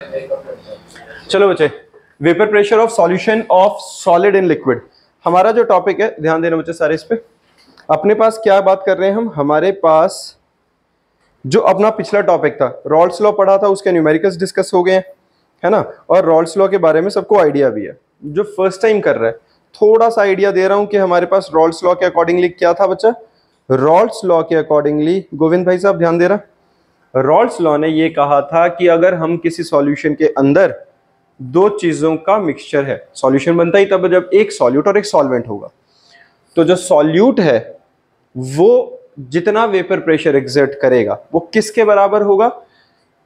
चलो बच्चे, vapour pressure of solution of solid in liquid हमारा जो टॉपिक है, ध्यान देना बच्चे सारे इस पे। अपने पास क्या बात कर रहे हैं हम, हमारे पास जो अपना पिछला टॉपिक था रॉल्स लॉ पढ़ा था, उसके न्यूमेरिकल्स डिस्कस हो गए हैं, है ना। और रॉल्स लॉ के बारे में सबको आइडिया भी है। जो फर्स्ट टाइम कर रहा है थोड़ा सा आइडिया दे रहा हूं कि हमारे पास रॉल्स लॉ के अकॉर्डिंगली क्या था बच्चा। रॉल्स लॉ के अकॉर्डिंगली गोविंद भाई साहब ध्यान दे रहा, रॉल्स लॉ ने ये कहा था कि अगर हम किसी सॉल्यूशन के अंदर दो चीजों का मिक्सचर है, सॉल्यूशन बनता ही तब जब एक सॉल्यूट और एक सॉल्वेंट होगा, तो जो सॉल्यूट है वो जितना वेपर प्रेशर एक्सर्ट करेगा वो किसके बराबर होगा।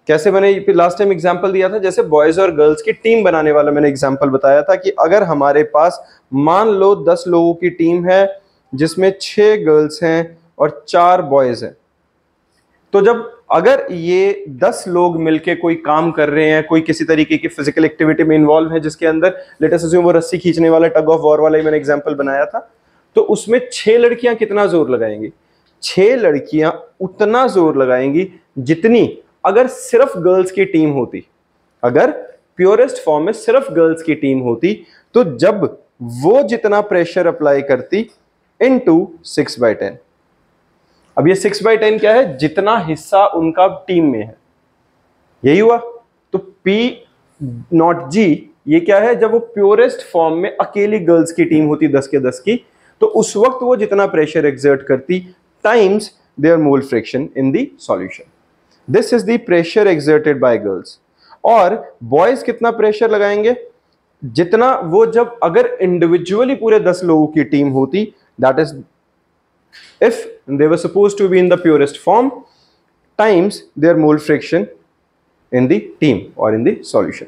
कैसे मैंने लास्ट टाइम एग्जांपल दिया था, जैसे बॉयज और गर्ल्स की टीम बनाने वाला मैंने एग्जांपल बताया था कि अगर हमारे पास मान लो 10 लोगों की टीम है जिसमें 6 गर्ल्स हैं और 4 बॉयज हैं, तो जब अगर ये 10 लोग मिलके कोई काम कर रहे हैं, कोई किसी तरीके की फिजिकल एक्टिविटी में इन्वॉल्व है जिसके अंदर लेट अस अज्यूम वो रस्सी खींचने वाला टग ऑफ वॉर वाला ही मैंने एग्जांपल बनाया था, तो उसमें 6 लड़कियां कितना जोर लगाएंगी, 6 लड़कियां उतना जोर लगाएंगी जितनी अगर सिर्फ गर्ल्स की टीम होती। अगर प्योरेस्ट फॉर्म में सिर्फ गर्ल्स की टीम होती तो जब वो जितना प्रेशर अप्लाई करती इनटू 6/10। अब ये 6/10 क्या है, जितना हिस्सा उनका टीम में है, यही हुआ। तो P0G ये क्या है, जब वो प्योरेस्ट फॉर्म में अकेली गर्ल्स की टीम होती 10 के 10 की, तो उस वक्त वो जितना प्रेशर एक्सर्ट करती times their mole friction in the solution. This is the pressure exerted by girls. और बॉयज कितना प्रेशर लगाएंगे, जितना वो जब अगर इंडिविजुअली पूरे 10 लोगों की टीम होती, that is if they were supposed to be in the purest form times their mole friction in the team or in the solution,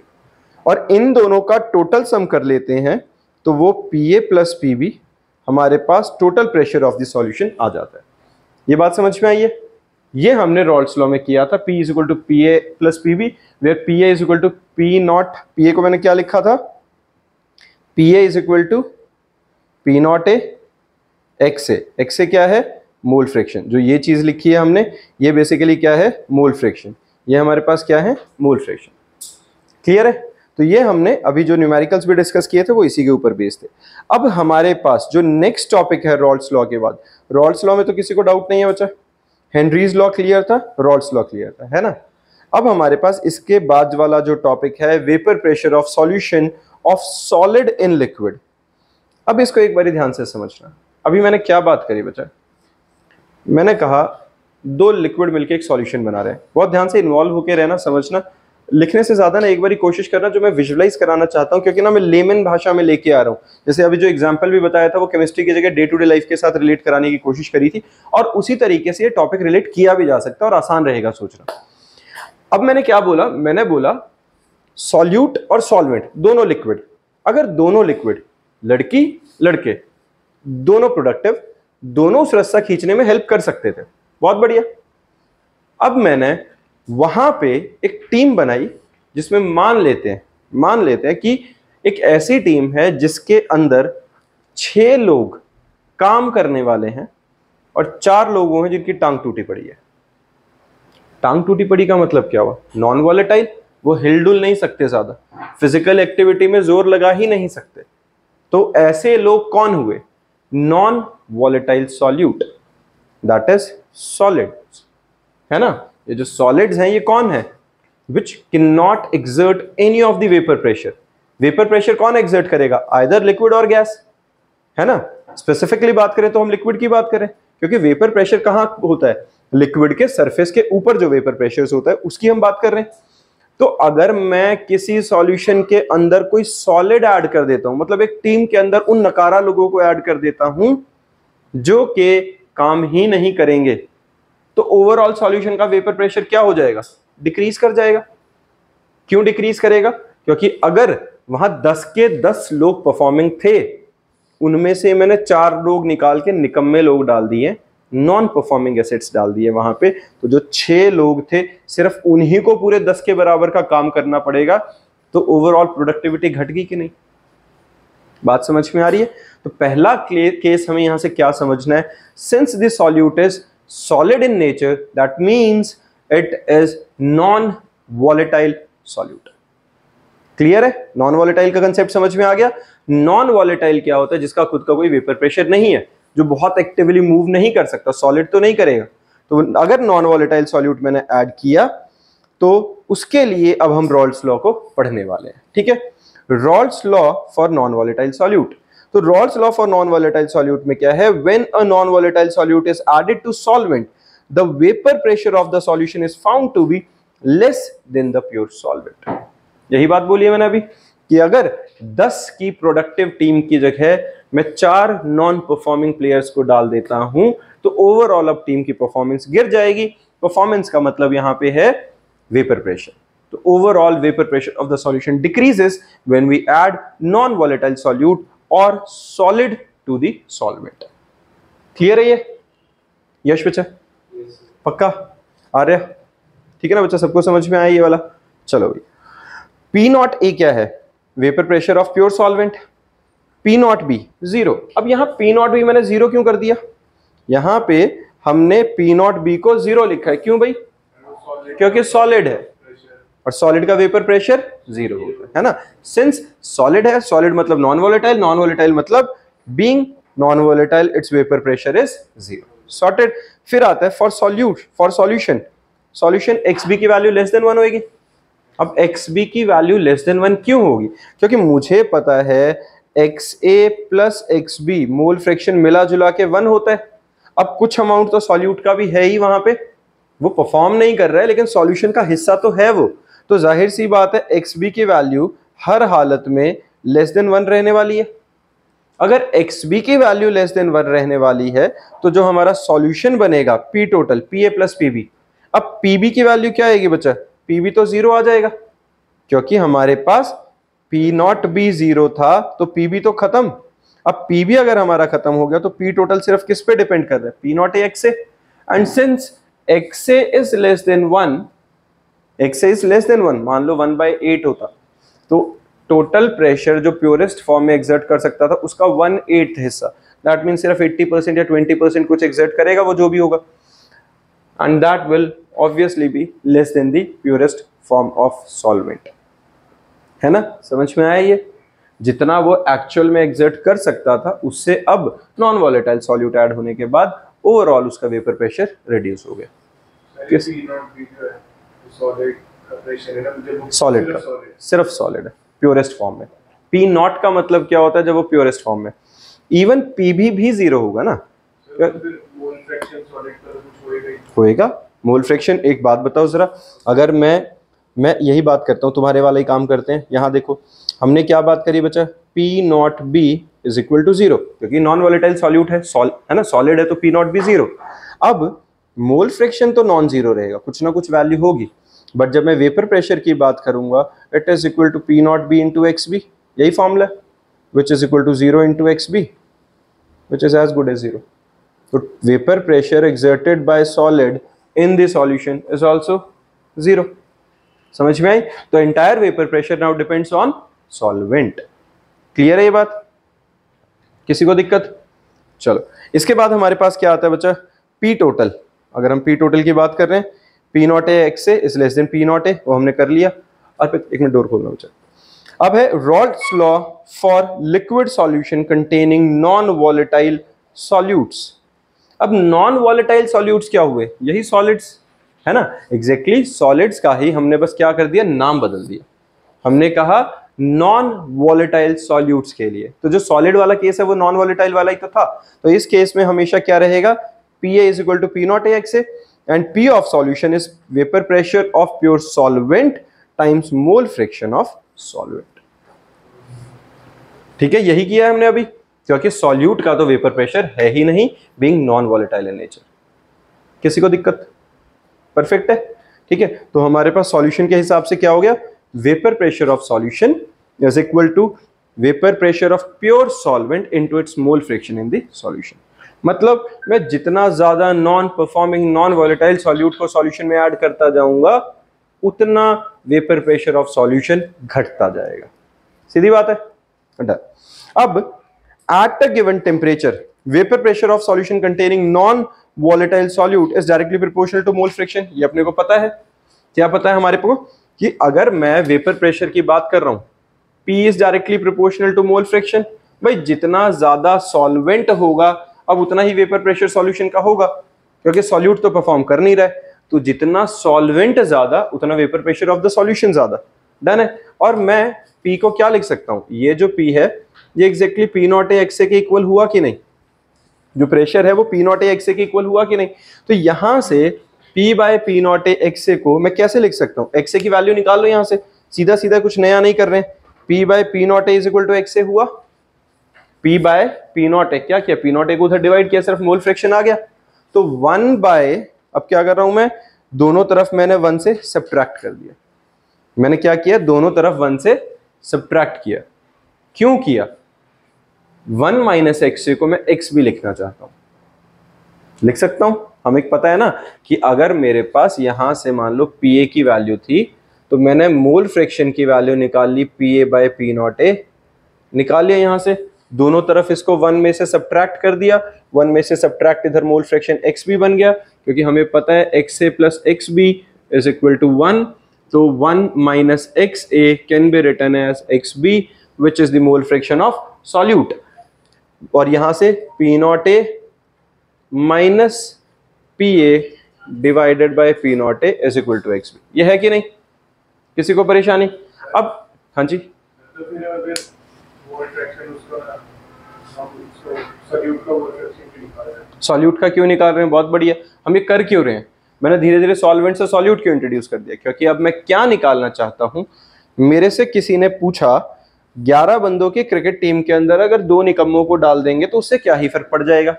और इन दोनों का टोटल सम कर लेते हैं तो वो Pa प्लस Pb हमारे पास total pressure of the solution आ जाता है। ये बात समझ में आई है। ये हमने रॉल्स लॉ में किया था, P is equal to Pa plus Pb, where Pa is equal to P0। Pa को मैंने क्या लिखा था, Pa is equal to P0A X से क्या है, मोल फ्रिक्शन। जो ये चीज लिखी है हमने, ये बेसिकली क्या है, मोल फ्रिक्शन। ये हमारे पास क्या है, मोल फ्रिक्शन। क्लियर है। तो ये हमने अभी जो न्यूमेरिकल्स भी डिस्कस किए थे वो इसी के ऊपर बेस्ड थे। अब हमारे पास जो नेक्स्ट टॉपिक है रॉल्स लॉ के बाद, रॉल्स लॉ में तो किसी को डाउट नहीं है बच्चा, हेनरीज लॉ क्लियर था, रॉल्स लॉ क्लियर था, है ना। अब हमारे पास इसके बाद वाला जो टॉपिक है vapour pressure of solution of solid in liquid. अब इसको एक बार ध्यान से समझना। अभी मैंने क्या बात करी बच्चा, मैंने कहा 2 लिक्विड मिलके एक सॉल्यूशन बना रहे हैं। बहुत ध्यान से इन्वॉल्व होकर रहना, समझना, लिखने से ज्यादा ना एक बार कोशिश करना जो मैं विजुअलाइज कराना चाहता हूं, क्योंकि ना मैं लेमन भाषा में लेके आ रहा हूं। जैसे अभी जो एग्जांपल भी बताया था वो केमिस्ट्री की जगह डे टू डे लाइफ के साथ रिलेट कराने की कोशिश करी थी, और उसी तरीके से ये टॉपिक रिलेट किया भी जा सकता है और आसान रहेगा सोचना। अब मैंने क्या बोला, मैंने बोला सॉल्यूट और सॉल्वेंट दोनों लिक्विड, अगर दोनों लिक्विड लड़की लड़के दोनों प्रोडक्टिव, दोनों उस रस्सा खींचने में हेल्प कर सकते थे, बहुत बढ़िया। अब मैंने वहां पे एक टीम बनाई जिसमें मान लेते हैं कि एक ऐसी टीम है जिसके अंदर 6 लोग काम करने वाले हैं और 4 लोगों हैं जिनकी टांग टूटी पड़ी है। टांग टूटी पड़ी का मतलब क्या हुआ, नॉन वॉलेटाइल, वो हिलडुल नहीं सकते, ज्यादा फिजिकल एक्टिविटी में जोर लगा ही नहीं सकते। तो ऐसे लोग कौन हुए, non volatile solute, that is solids, है ना। ये जो सॉलिड्स हैं ये कौन है, which can not exert any of the vapour pressure. Vapour pressure कौन एक्सर्ट करेगा, आइदर लिक्विड और गैस, है ना। स्पेसिफिकली बात करें तो हम लिक्विड की बात करें, क्योंकि वेपर प्रेशर कहां होता है, लिक्विड के सरफेस के ऊपर जो वेपर प्रेशर होता है उसकी हम बात कर रहे हैं। तो अगर मैं किसी सॉल्यूशन के अंदर कोई सॉलिड ऐड कर देता हूं, मतलब एक टीम के अंदर उन नकारा लोगों को ऐड कर देता हूं जो के काम ही नहीं करेंगे, तो ओवरऑल सॉल्यूशन का वेपर प्रेशर क्या हो जाएगा, डिक्रीज कर जाएगा। क्यों डिक्रीज करेगा, क्योंकि अगर वहां 10 के 10 लोग परफॉर्मिंग थे, उनमें से मैंने 4 लोग निकाल के निकम्मे लोग डाल दिए, नॉन परफॉर्मिंग एसेट्स डाल दिए वहां पे, तो जो 6 लोग थे सिर्फ उन्हीं को पूरे 10 के बराबर का काम करना पड़ेगा। तो ओवरऑल प्रोडक्टिविटी घट गई कि नहीं, बात समझ में आ रही है। तो पहला केस हमें यहां से क्या समझना है, since this solute is solid in nature that means it is non volatile solute. Clear है? नॉन वॉलेटाइल का कंसेप्ट समझ में आ गया। नॉन वॉलेटाइल क्या होता है? जिसका खुद का कोई वेपर प्रेशर नहीं है, जो बहुत एक्टिवली मूव नहीं कर सकता, सॉलिड तो नहीं करेगा। तो अगर नॉन वॉलेटाइल सॉल्यूट मैंने ऐड किया तो उसके लिए अब हम रॉल्स लॉ को पढ़ने वाले हैं। ठीक है, Raoult's law for non volatile solute. तो Raoult's law for non volatile solute में क्या है? When a non volatile solute is added to solvent, the vapour pressure of the solution is found to be less than the pure solvent. यही बात बोली है मैंने अभी कि अगर 10 की प्रोडक्टिव टीम की जगह मैं 4 नॉन परफॉर्मिंग प्लेयर्स को डाल देता हूं तो ओवरऑल अब टीम की परफॉर्मेंस गिर जाएगी। परफॉर्मेंस का मतलब यहां पे है वेपर प्रेशर। तो overall vapour pressure of the solution decreases when we add non volatile solute और solid to the solvent. Clear है ये? यश बच्चा? पक्का आ रहा? ठीक है ना बच्चा, सबको समझ में आया ये वाला? चलो भाई, पी नॉट ए क्या है? Vapour pressure of pure solvent. P not be 0। अब यहां पी नॉट बी मैंने 0 क्यों कर दिया? यहां पे हमने पी नॉट बी को 0 लिखा है। क्यों भाई? क्योंकि सॉलिड है और सॉलिड का वेपर प्रेशर 0 होता है ना। सिंस सॉलिड है, सॉलिड मतलब नॉन वॉलेटाइल, नॉन वॉलेटाइल मतलब being non volatile it's vapour pressure is 0। Sorted. फिर आता है फॉर सॉल्यूशन। सॉल्यूशन XB की वैल्यू लेस देन 1 होगी। अब XB की वैल्यू लेस देन 1 क्यों होगी? क्योंकि मुझे पता है XA plus XB mole fraction मिला जुला के 1 होता है। अब कुछ अमाउंट तो सॉल्यूट का भी है ही वहां पे, वो परफॉर्म नहीं कर रहा है लेकिन सॉल्यूशन का हिस्सा तो है वो। तो जाहिर सी बात है XB की वैल्यू हर हालत में लेस देन 1 रहने वाली है। अगर XB की वैल्यू लेस देन 1 रहने वाली है तो जो हमारा सॉल्यूशन बनेगा P total PA plus PB। अब PB की वैल्यू क्या आएगी बच्चा? PB तो 0 आ जाएगा क्योंकि हमारे पास P नॉट B 0 था तो PB तो खत्म। अब PB अगर हमारा खत्म हो गया तो P टोटल सिर्फ किस पे डिपेंड कर रहा है? P not A XA। And since XA is less than 1, XA is less than 1, मान लो 1/8 होता तो टोटल प्रेशर जो प्योरेस्ट फॉर्म में एग्जर्ट कर सकता था उसका 1/8 हिस्सा, दैट मीन सिर्फ 80% या 20% कुछ एग्जर्ट करेगा, वो जो भी होगा, and that will obviously B less than the purest form of solvent. है ना? समझ में आया ये? जितना वो एक्चुअल में एग्जर्ट कर सकता था उससे अब नॉन वॉलेटाइल सॉल्यूट ऐड होने के बाद ओवरऑल उसका वेपर प्रेशर रिड्यूस हो गया। सॉलिड का सिर्फ सॉलिड है प्योरेस्ट फॉर्म में। पी नॉट का मतलब क्या होता है? जब वो प्योरेस्ट फॉर्म में, इवन पीबी भी 0 होगा ना, होएगा मोल फ्रैक्शन। एक बात बताओ जरा, अगर मैं यही बात करता हूं, तुम्हारे वाला ही काम करते हैं। यहां देखो हमने क्या बात करी बच्चा? P not B is equal to 0 क्योंकि नॉन वॉलेटाइल सॉल्यूट है, है ना, सॉलिड है तो पी नॉट बी 0। अब मोल फ्रैक्शन तो नॉन जीरो रहेगा, कुछ ना कुछ वैल्यू होगी, बट जब मैं वेपर प्रेशर की बात करूंगा it is equal to P not B into X B, यही formula, which is equal to 0 into X B which is as good as 0। तो vapour pressure exerted by solid in the solution is also 0। समझ में आई? तो entire vapor pressure now depends on solvent। Clear है ये बात? किसी को दिक्कत? चलो इसके बाद हमारे पास क्या आता है बच्चा? P total. अगर हम P टोटल की बात कर रहे हैं, P not A X A is less than P not a, वो हमने कर लिया। और एक मिनट डोर खोलना बच्चा। अब है Raoult's law for liquid solution containing non volatile solutes. अब नॉन वॉलेटाइल सॉल्यूट्स क्या हुए? यही सॉलिड्स, है ना, एग्जैक्टली सॉलिड्स का ही हमने बस क्या कर दिया, नाम बदल दिया। हमने कहा नॉन वॉलेटाइल सॉल्यूट्स के लिए, तो जो सॉलिड वाला केस है वो नॉन वॉलेटाइल वाला ही तो था। तो इस केस में हमेशा क्या रहेगा? P A is equal to P not A X A and P of solution is vapour pressure of pure solvent times mole friction of solvent. ठीक है, यही किया है हमने अभी, क्योंकि सॉल्यूट का तो वेपर प्रेशर है ही नहीं, being non volatile in nature. किसी को दिक्कत? परफेक्ट है, ठीक है। तो हमारे पास सॉल्यूशन के हिसाब से क्या हो गया? Vapour pressure of solution is equal to vapour pressure of pure solvent into its mole friction in the solution. मतलब मैं जितना ज्यादा non performing non volatile solute को सॉल्यूशन में ऐड करता जाऊंगा उतना वेपर प्रेशर ऑफ सॉल्यूशन घटता जाएगा। सीधी बात है। अब at a given temperature, vapor pressure of solution containing non-volatile solute is directly proportional to mole friction। ये अपने को पता है। क्या पता है हमारे को? कि अगर मैं वेपर प्रेशर की बात कर रहा हूं, P is directly proportional to mole fraction. भाई जितना ज्यादा सॉल्वेंट होगा अब उतना ही वेपर प्रेशर सॉल्यूशन का होगा, क्योंकि सॉल्यूट तो परफॉर्म कर नहीं रहा है, तो जितना सॉल्वेंट ज्यादा उतना vapour pressure of the solution ज्यादा। डन है। और मैं P को क्या लिख सकता हूं, ये जो P है ये exactly P not A X के इक्वल हुआ कि नहीं, जो प्रेशर है वो P नॉट ए एक्स के इक्वल हुआ कि नहीं। तो यहां से P by P not A X को मैं कैसे लिख सकता हूं, एक्स की वैल्यू निकाल लो यहां से, सीधा सीधा कुछ नया नहीं कर रहे हैं। P by P not A is equal to X हुआ, P by P not A क्या किया, P नॉट ए को उधर डिवाइड किया, सिर्फ मोल फ्रैक्शन आ गया। तो 1 बाय, अब क्या कर रहा हूं मैं, दोनों तरफ मैंने 1 से सब्ट्रैक्ट कर दिया। मैंने क्या किया, दोनों तरफ 1 से सब्ट्रैक्ट किया। क्यों किया, 1 माइनस एक्स को मैं x भी लिखना चाहता हूं, लिख सकता हूं। हमें पता है ना कि अगर मेरे पास यहां से मान लो Pa की वैल्यू थी, तो मैंने मोल फ्रैक्शन की वैल्यू निकाल ली, Pa by P not A निकाल लिया यहां से, दोनों तरफ इसको 1 में से सब्ट्रैक्ट कर दिया, 1 में से सब्ट्रैक्ट इधर मोल फ्रैक्शन x भी बन गया, क्योंकि हमें पता है XA plus XB is equal to 1, तो 1 minus XA can be written as XB which is the mole fraction of solute. और यहां से P not a minus PA divided by P not A is equal to XB, यह है कि नहीं, किसी को परेशानी। अब हाँ जी, सॉल्यूट का क्यों निकाल रहे हैं, बहुत बढ़िया। हम ये कर क्यों रहे हैं, मैंने धीरे धीरे सॉल्वेंट से सॉल्यूट क्यों इंट्रोड्यूस कर दिया, क्योंकि अब मैं क्या निकालना चाहता हूं, मेरे से किसी ने पूछा 11 बंदों की क्रिकेट टीम के अंदर अगर 2 निकम्मों को डाल देंगे तो उससे क्या ही फर्क पड़ जाएगा,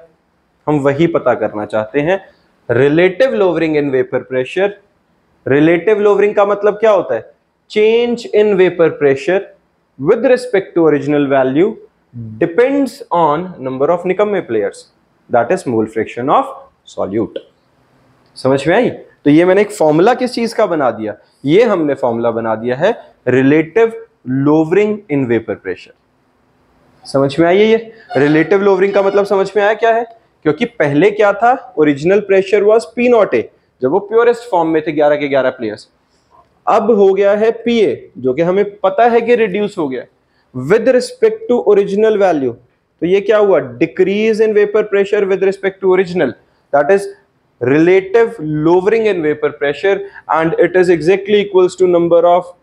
हम वही पता करना चाहते हैं। Relative lowering in vapour pressure, relative lowering का मतलब क्या होता है, change in vapour pressure with respect to original value depends on number of निकम्मे players, that is mole fraction of solute। समझ में आई। तो ये मैंने एक फॉर्मूला किस चीज का बना दिया, ये हमने फॉर्मूला बना दिया है relative lowering in vapour pressure. समझ में आई है, ये रिलेटिव लोवरिंग का मतलब समझ में आया क्या है, क्योंकि पहले क्या था, original pressure was P not a, जब वो प्योरेस्ट फॉर्म में थे 11 के 11 प्लेयर्स, अब हो गया है PA जो कि हमें पता है कि रिड्यूस हो गया with respect to original value. तो ये क्या हुआ, decrease in vapour pressure with respect to original, that is relative lowering in vapour pressure and it is exactly equals to number of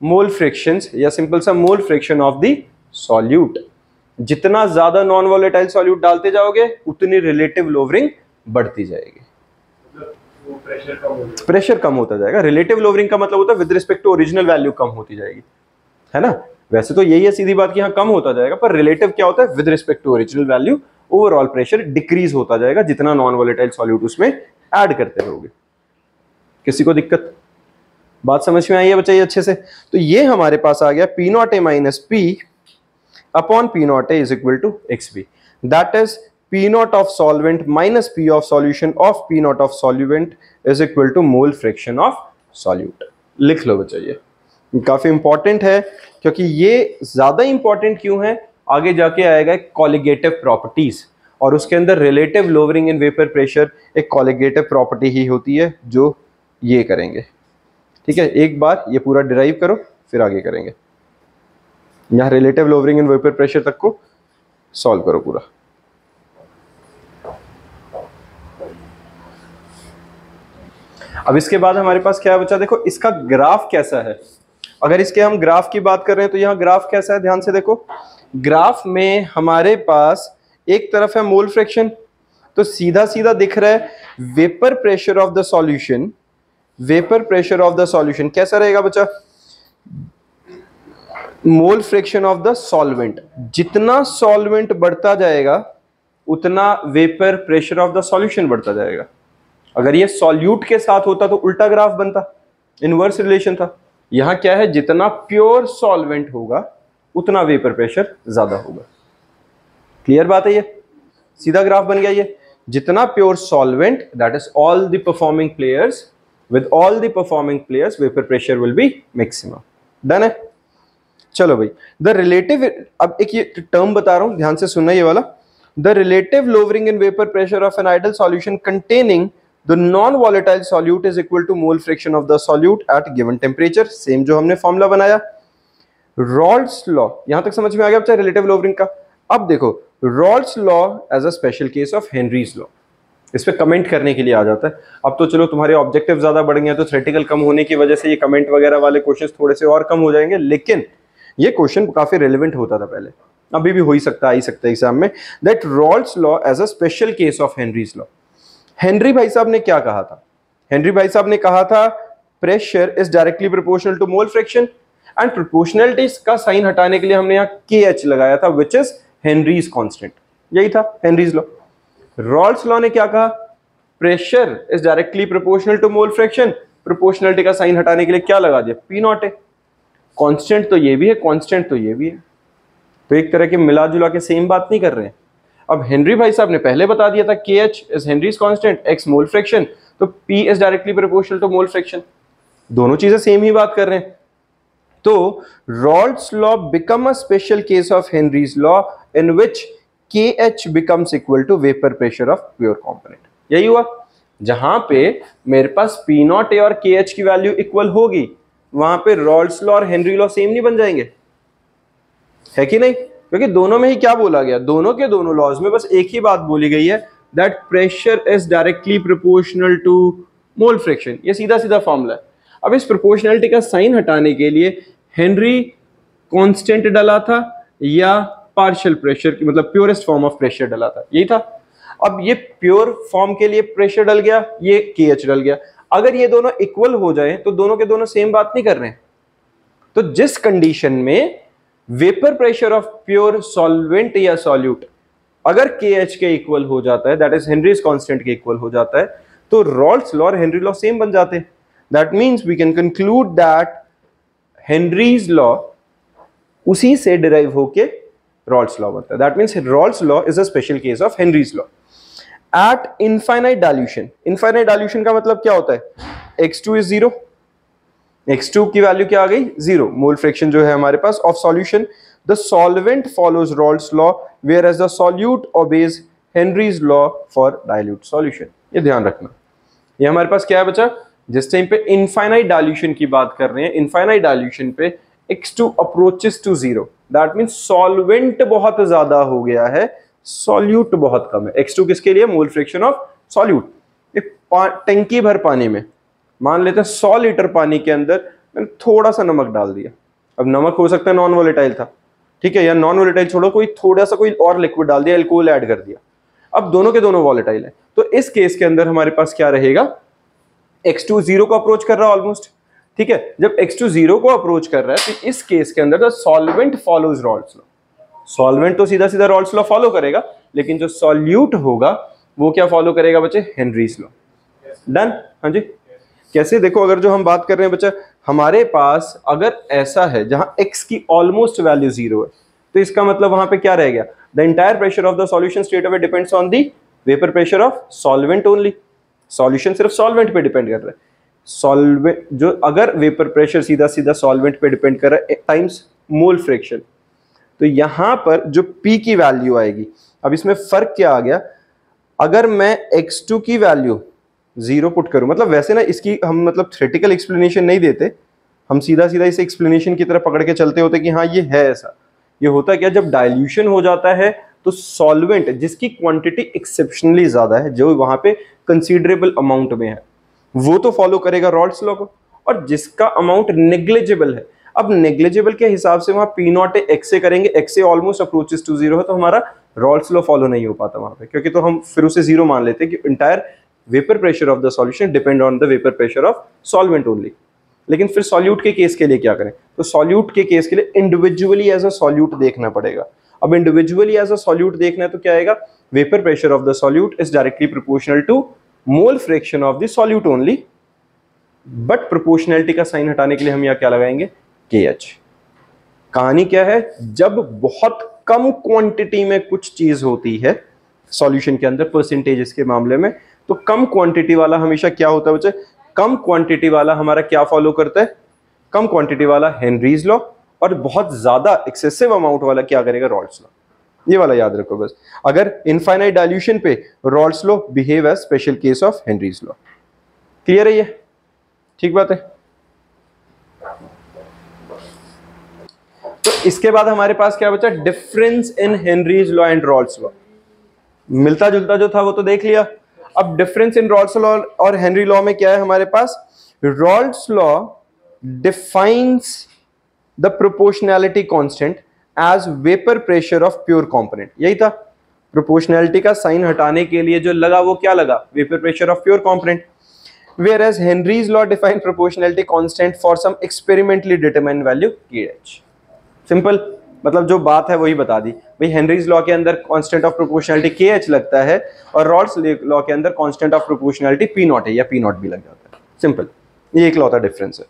mole frictions या simple सा mole friction of the solute. जितना ज्यादा non volatile solute डालते जाओगे उतनी relative lowering बढ़ती जाएगी, pressure कम होता जाएगा। रिलेटिव लोवरिंग का मतलब होता है with respect to original value कम होती जाएगी, है ना। वैसे तो यही है सीधी बात कि हाँ कम होता जाएगा, पर रिलेटिव क्या होता है, with respect to original value overall pressure decrease होता जाएगा जितना नॉन वोलेटाइल सॉल्यूट उसमें ऐड करते रहोगे। किसी को दिक्कत, बात समझ में आई है बच्चे अच्छे से। तो ये हमारे पास आ गया P not a minus P upon P not A is equal to XB, that is P naught of solvent minus P of solution of P naught of solvent is equal to mole fraction of solute। लिख लो बच्चा, ये काफी important है, क्योंकि ये ज्यादा important क्यों है, आगे जाके आएगा कॉलिगेटिव प्रॉपर्टीज, और उसके अंदर relative lowering in vapour pressure एक कॉलिगेटिव प्रॉपर्टी ही होती है जो ये करेंगे। ठीक है, एक बार ये पूरा डिराइव करो फिर आगे करेंगे। यहां relative lowering in vapour pressure तक को सॉल्व करो पूरा। अब इसके बाद हमारे पास क्या बचा, देखो इसका ग्राफ कैसा है। अगर इसके हम ग्राफ की बात कर रहे हैं तो यहाँ ग्राफ कैसा है, ध्यान से देखो। ग्राफ में हमारे पास एक तरफ है मोल फ्रैक्शन, तो सीधा सीधा दिख रहा है vapour pressure of the solution. Vapour pressure of the solution कैसा रहेगा बच्चा, मोल फ्रैक्शन ऑफ द सॉल्वेंट। जितना सॉल्वेंट बढ़ता जाएगा उतना vapour pressure of the solution बढ़ता जाएगा। अगर ये सॉल्यूट के साथ होता तो उल्टा ग्राफ बनता, इनवर्स रिलेशन था। यहां क्या है, जितना प्योर सॉल्वेंट होगा उतना वेपर प्रेशर ज्यादा होगा। क्लियर बात है, ये सीधा ग्राफ बन गया। ये जितना pure solvent that is all the performing players, with all the performing players vapour pressure will be maximum. Done है। चलो भाई, द रिलेटिव, अब एक ये टर्म बता रहा हूं, ध्यान से सुनना ये वाला। The relative lowering in vapour pressure of an ideal solution containing the non volatile solute is equal to mole fraction of the solute at given temperature. Same जो हमने फॉर्मूला बनाया। रॉल्स लॉ, यहां तक समझ में आ गया बच्चा रिलेटिव लोवरिंग का। अब देखो Raoult's law as a special case of Henry's law, इस पे कमेंट करने के लिए आ जाता है। अब तो चलो तुम्हारे ऑब्जेक्टिव ज्यादा बढ़ गए हैं, तो थ्योरेटिकल कम होने की वजह से ये कमेंट वगैरह वाले क्वेश्चंस थोड़े से और कम हो जाएंगे, लेकिन ये क्वेश्चन काफी रेलेवेंट होता था पहले, अभी भी हो ही सकता है एग्जाम में। That Raoult's law as a special case of Henry's law. Henry भाई साहब ने क्या कहा था? हेनरी भाई साहब ने कहा था pressure is directly proportional to mole fraction, and proportionality का साइन हटाने के लिए हमने यहाँ KH लगाया था, विच इज हेनरीज कांस्टेंट। यही था हेनरीज लॉ। रॉल्स लॉ ने क्या कहा? Pressure is directly proportional to mole fraction, proportionality का साइन हटाने के लिए क्या लगा दिया? P नॉट है। कांस्टेंट तो ये भी है, कांस्टेंट तो ये भी है, तो एक तरह के मिला जुला के सेम बात नहीं कर रहे हैं। अब हेनरी भाई साहब ने पहले बता दिया था KH is Henry's constant, X mole fraction, तो P is directly proportional to mole fraction. दोनों चीजें सेम ही बात कर रहे हैं। तो Raoult's law become a special case of Henry's law in which KH becomes equal to vapor pressure of pure component। यही हुआ, जहां पे मेरे पास P नॉट A और KH की वैल्यू इक्वल होगी, वहां पे रॉल्स लॉ और हेनरी लॉ सेम नहीं बन जाएंगे, है कि नहीं? क्योंकि दोनों में ही क्या बोला गया, दोनों के दोनों लॉज में बस एक ही बात बोली गई है, that pressure is directly proportional to mole fraction. ये सीधा सीधा फॉर्मूला है। अब इस प्रोपोर्शनलिटी का साइन हटाने के लिए हेनरी कांस्टेंट डाला था या पार्शियल प्रेशर की मतलब प्योरेस्ट फॉर्म ऑफ प्रेशर डाला था, यही था। अब ये प्योर फॉर्म के लिए प्रेशर डल गया, ये KH डल गया। अगर ये दोनों इक्वल हो जाए तो दोनों के दोनों सेम बात नहीं कर रहे हैं। तो जिस कंडीशन में vapour pressure of pure solvent या सॉल्यूट अगर KH के इक्वल हो जाता है, दैट इज हेनरीज कांस्टेंट के इक्वल हो जाता है, तो रॉल्स लॉ और हेनरी लॉ सेम बन जाते हैं। That means we can conclude that Henry's law उसी से डिराइव होके रॉल्स लॉ बनता है। That means Raoult's law is a special case of Henry's law. At infinite dilution, infinite dilution का मतलब क्या होता है? X2 इज 0, X2 की वैल्यू क्या आ गई? 0। मोल फ्रैक्शन जो है हमारे पास of solution, the solvent follows Raoult's law whereas the solute obeys Henry's law for dilute solution. ये ध्यान रखना। ये हमारे पास क्या है बच्चा? जिस टाइम पे इनफाइनाइट डाइल्यूशन की बात कर रहे हैं, इनफाइनाइट डाइल्यूशन पे X2 approaches to 0, that means solvent बहुत ज्यादा हो गया है, सॉल्यूट बहुत कम है। X2 किसके लिए? मोल फ्रैक्शन ऑफ सॉल्यूट। एक टंकी भर पानी में मान लेते हैं 100 लीटर पानी के अंदर मैंने थोड़ा सा नमक डाल दिया। अब नमक हो सकता है नॉन वोलेटाइल था, ठीक है, या नॉन वोलेटाइल छोड़ो, कोई थोड़ा सा कोई और लिक्विड डाल दिया, एल्कोहल ऐड कर दिया। अब दोनों के दोनों वोलेटाइल है, तो इस केस के अंदर हमारे पास क्या रहेगा? X2 0 को अप्रोच कर रहा है ऑलमोस्ट, ठीक है। जब X2 0 को अप्रोच कर रहा है तो इस केस के अंदर the solvent follows Raoult's law. Solvent तो सीधा सीधा रॉल्स लॉ फॉलो करेगा, लेकिन जो सॉल्यूट होगा वो क्या फॉलो करेगा बच्चे? Henry's law. डन? हाँ जी। कैसे? देखो, अगर जो हम बात कर रहे हैं बच्चा, हमारे पास अगर ऐसा है जहां X की ऑलमोस्ट वैल्यू 0 है, तो इसका मतलब वहां पे क्या रह गया? The entire pressure of the solution straight away depends on the vapour pressure of solvent only. Solution सिर्फ सॉल्वेंट पे डिपेंड कर रहा है। सॉल्वेंट जो अगर वेपर प्रेशर सीधा सीधा सॉल्वेंट पे डिपेंड कर रहा है टाइम्स मोल फ्रैक्शन, तो यहां पर जो P की वैल्यू आएगी, अब इसमें फर्क क्या आ गया? अगर मैं X2 की वैल्यू 0 पुट करूं, मतलब वैसे ना इसकी हम मतलब थ्योरेटिकल एक्सप्लेनेशन नहीं देते, हम सीधा सीधा इसे एक्सप्लेनेशन की तरह पकड़ के चलते होते कि हाँ ये है ऐसा। ये होता क्या, जब डाइल्यूशन हो जाता है तो सॉल्वेंट जिसकी क्वांटिटी एक्सेप्शनली ज्यादा है, जो वहां पे कंसीडरेबल अमाउंट में है, वो तो फॉलो करेगा रॉल्स लॉ को, और जिसका अमाउंट नेग्लिजिबल है, अब नेग्लिजिबल के हिसाब से वहां P नॉट X से करेंगे, X से ऑलमोस्ट अप्रोचेस टू 0 है, तो हमारा रॉल्स लॉ फॉलो नहीं हो पाता वहां पे, क्योंकि तो हम फिर उसे 0 मान लेते हैं कि entire vapour pressure of the solution depend on the vapour pressure of solvent only. लेकिन फिर सॉल्यूट के केस के लिए क्या करें? तो सॉल्यूट के केस के लिए इंडिविजुअली एज अ सॉल्यूट देखना पड़ेगा। अब इंडिविजुअली एज अ सॉल्यूट देखना है तो क्या आएगा? Vapour pressure of the solute is directly proportional to mole fraction of the solute only, but proportionality का साइन हटाने के लिए हम यहाँ क्या लगाएंगे? KH। कहानी क्या है? जब बहुत कम क्वांटिटी में कुछ चीज होती है सॉल्यूशन के अंदर, परसेंटेजेस के मामले में, तो कम क्वांटिटी वाला हमेशा क्या होता है बच्चे? कम क्वांटिटी वाला हमारा क्या फॉलो करता है? कम क्वांटिटी वाला हेनरीज लॉ, और बहुत ज्यादा एक्सेसिव अमाउंट वाला क्या करेगा? Raoult's law. ये वाला याद रखो बस। अगर इनफाइनाइट डाइल्यूशन पे Raoult's law behave as special case of Henry's law. Clear है ये? ठीक बात है। तो इसके बाद हमारे पास क्या बचा? Difference in Henry's law and Raoult's law. मिलता जुलता जो था वो तो देख लिया। अब डिफरेंस इन रॉल्स लॉ और हेनरी लॉ में क्या है हमारे पास? Raoult's law defines the proportionality constant as vapour pressure of pure component. यही था, प्रोपोर्शनैलिटी का साइन हटाने के लिए जो लगा वो क्या लगा? Vapour pressure of pure component. Whereas Henry's law defined proportionality constant for some experimentally determined value KH। Simple, मतलब जो बात है वही बता दी भाई। हेनरीज लॉ के अंदर कांस्टेंट ऑफ प्रोपोर्शनैलिटी KH लगता है और रॉल्स लॉ के अंदर कांस्टेंट ऑफ प्रोपोर्शनैलिटी P0 है या P0 भी लग जाता है। सिंपल, ये एक लॉ डिफरेंस है।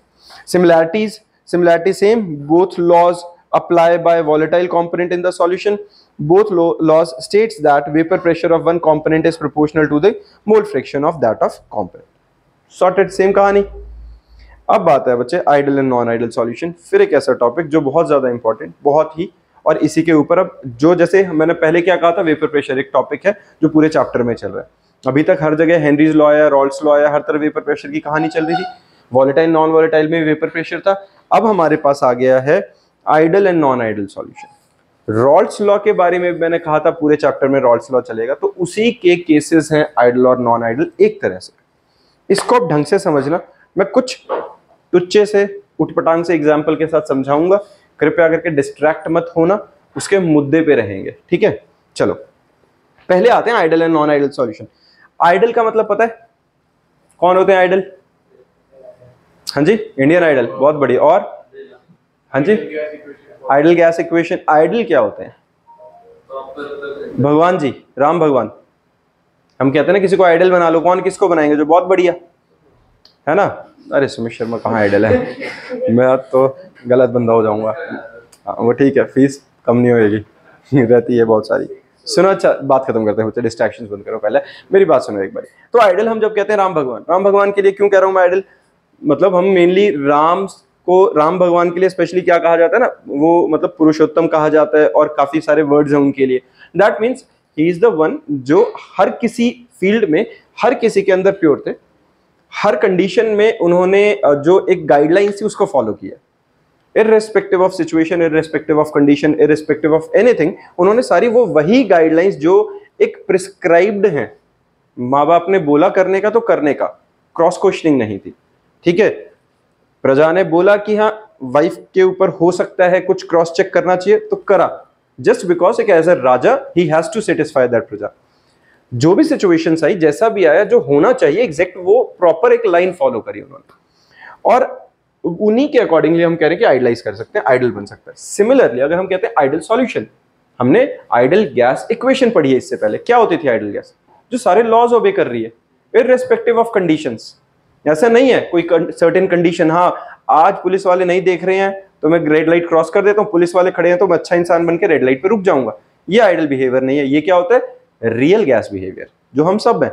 Similarity same, both laws apply by volatile component in the solution. Both laws states that vapor pressure of one component is proportional to the mole friction of that of component. Sorted, same कहानी। अब बात है बच्चे ideal and non ideal solution. फिर एक ऐसा topic जो बहुत ज्यादा इंपॉर्टेंट, बहुत ही, और इसी के ऊपर अब जो, जैसे मैंने पहले क्या कहा था, वेपर प्रेशर एक टॉपिक है जो पूरे चैप्टर में चल रहा है। अभी तक हर जगह हेनरीज लॉ या रॉल्स लॉ या हर तरह वेपर प्रेशर की कहानी चल रही थी। वॉलेटाइल नॉन वॉलेटाइल में वेपर प्रेशर था। अब हमारे पास आ गया है ideal and non ideal solution. Raoult's law के बारे में मैंने कहा था पूरे चैप्टर में रॉल्स लॉ चलेगा, तो उसी के केसेस हैं आइडल और नॉन आइडल एक तरह से। इसको अब ढंग से समझना। मैं कुछ तुच्चे से उठपटांग से एग्जाम्पल के साथ समझाऊंगा, कृपया करके डिस्ट्रैक्ट मत होना, उसके मुद्दे पे रहेंगे, ठीक है। चलो पहले आते हैं ideal and non ideal solution. Ideal का मतलब पता है कौन होते हैं आइडल? हाँ जी, इंडियन आइडल, बहुत बढ़िया। और हाँ जी, आइडल गैस इक्वेशन। आइडल क्या होते हैं? भगवान जी, राम भगवान। हम कहते हैं ना किसी को आइडल बना लो, कौन किसको बनाएंगे? जो बहुत बढ़िया है ना। अरे सुमित शर्मा कहाँ आइडल है? मैं तो गलत बंदा हो जाऊंगा। वो ठीक है, फीस कम नहीं होगी रहती है बहुत सारी। सुनो, अच्छा बात खत्म करते हैं बच्चे, डिस्ट्रैक्शंस बंद करो, पहले मेरी बात सुनो एक बार। तो आइडल हम जब कहते हैं राम भगवान के लिए क्यों कह रहा हूँ मैं आइडल? मतलब हम मेनली राम भगवान के लिए स्पेशली क्या कहा जाता है ना, वो मतलब पुरुषोत्तम कहा जाता है और काफी सारे वर्ड्स हैं उनके लिए। That means he is the one जो हर किसी फील्ड में हर किसी के अंदर प्योर थे, हर कंडीशन में उन्होंने जो एक गाइडलाइन थी उसको फॉलो किया, irrespective of situation, irrespective of condition, irrespective of anything. उन्होंने सारी वो वही गाइडलाइंस जो एक प्रिस्क्राइब्ड हैं, माँ बाप ने बोला करने का तो करने का, क्रॉस क्वेश्चनिंग नहीं थी, ठीक है। प्रजा ने बोला कि हाँ वाइफ के ऊपर हो सकता है कुछ क्रॉस चेक करना चाहिए तो करा, जस्ट बिकॉज एक as a raja he has to satisfy that praja. जो भी सिचुएशंस आई, जैसा भी आया, जो होना चाहिए एग्जैक्ट वो प्रॉपर एक लाइन फॉलो करी उन्होंने, और उन्हीं के अकॉर्डिंगली हम कह रहे हैं कि आइडलाइज कर सकते हैं, आइडल बन सकता है। सिमिलरली अगर हम कहते हैं आइडल सॉल्यूशन, हमने आइडल गैस इक्वेशन पढ़ी है इससे पहले। क्या होती थी आइडल गैस? जो सारे लॉज ओबे कर रही है इररेस्पेक्टिव ऑफ कंडीशंस। ऐसा नहीं है कोई सर्टेन कंडीशन, हाँ आज पुलिस वाले नहीं देख रहे हैं तो मैं रेड लाइट क्रॉस कर देता हूँ, पुलिस वाले खड़े हैं तो मैं अच्छा इंसान बन के रेड लाइट पे रुक जाऊंगा। ये आइडल बिहेवियर नहीं है। ये क्या होता है? रियल गैस बिहेवियर, जो हम सब हैं।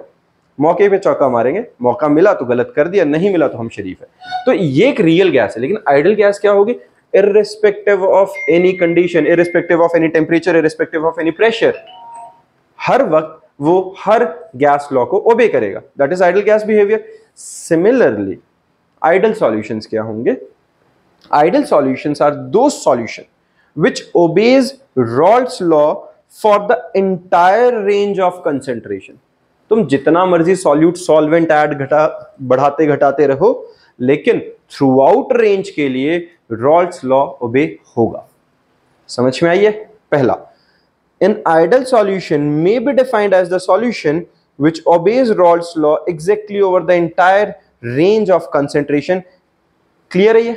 मौके पे चौका मारेंगे, मौका मिला तो गलत कर दिया, नहीं मिला तो हम शरीफ है। तो ये एक रियल गैस है। लेकिन आइडल गैस क्या होगी? Irrespective of any condition, irrespective of any temperature, irrespective of any pressure, हर वक्त वो हर गैस लॉ को ओबे करेगा। That is ideal gas behaviour. Similarly ideal solutions क्या होंगे? Ideal solutions are those solution which obeys Raoult's law for the entire range of concentration. तुम जितना मर्जी सॉल्यूट सॉल्वेंट ऐड बढ़ाते घटाते रहो, लेकिन थ्रू आउट रेंज के लिए रॉल्स लॉ ओबे होगा। समझ में आई है? पहला, an ideal solution may be defined as the solution which obeys Raoult's law exactly over the entire range of concentration। Clear है ये?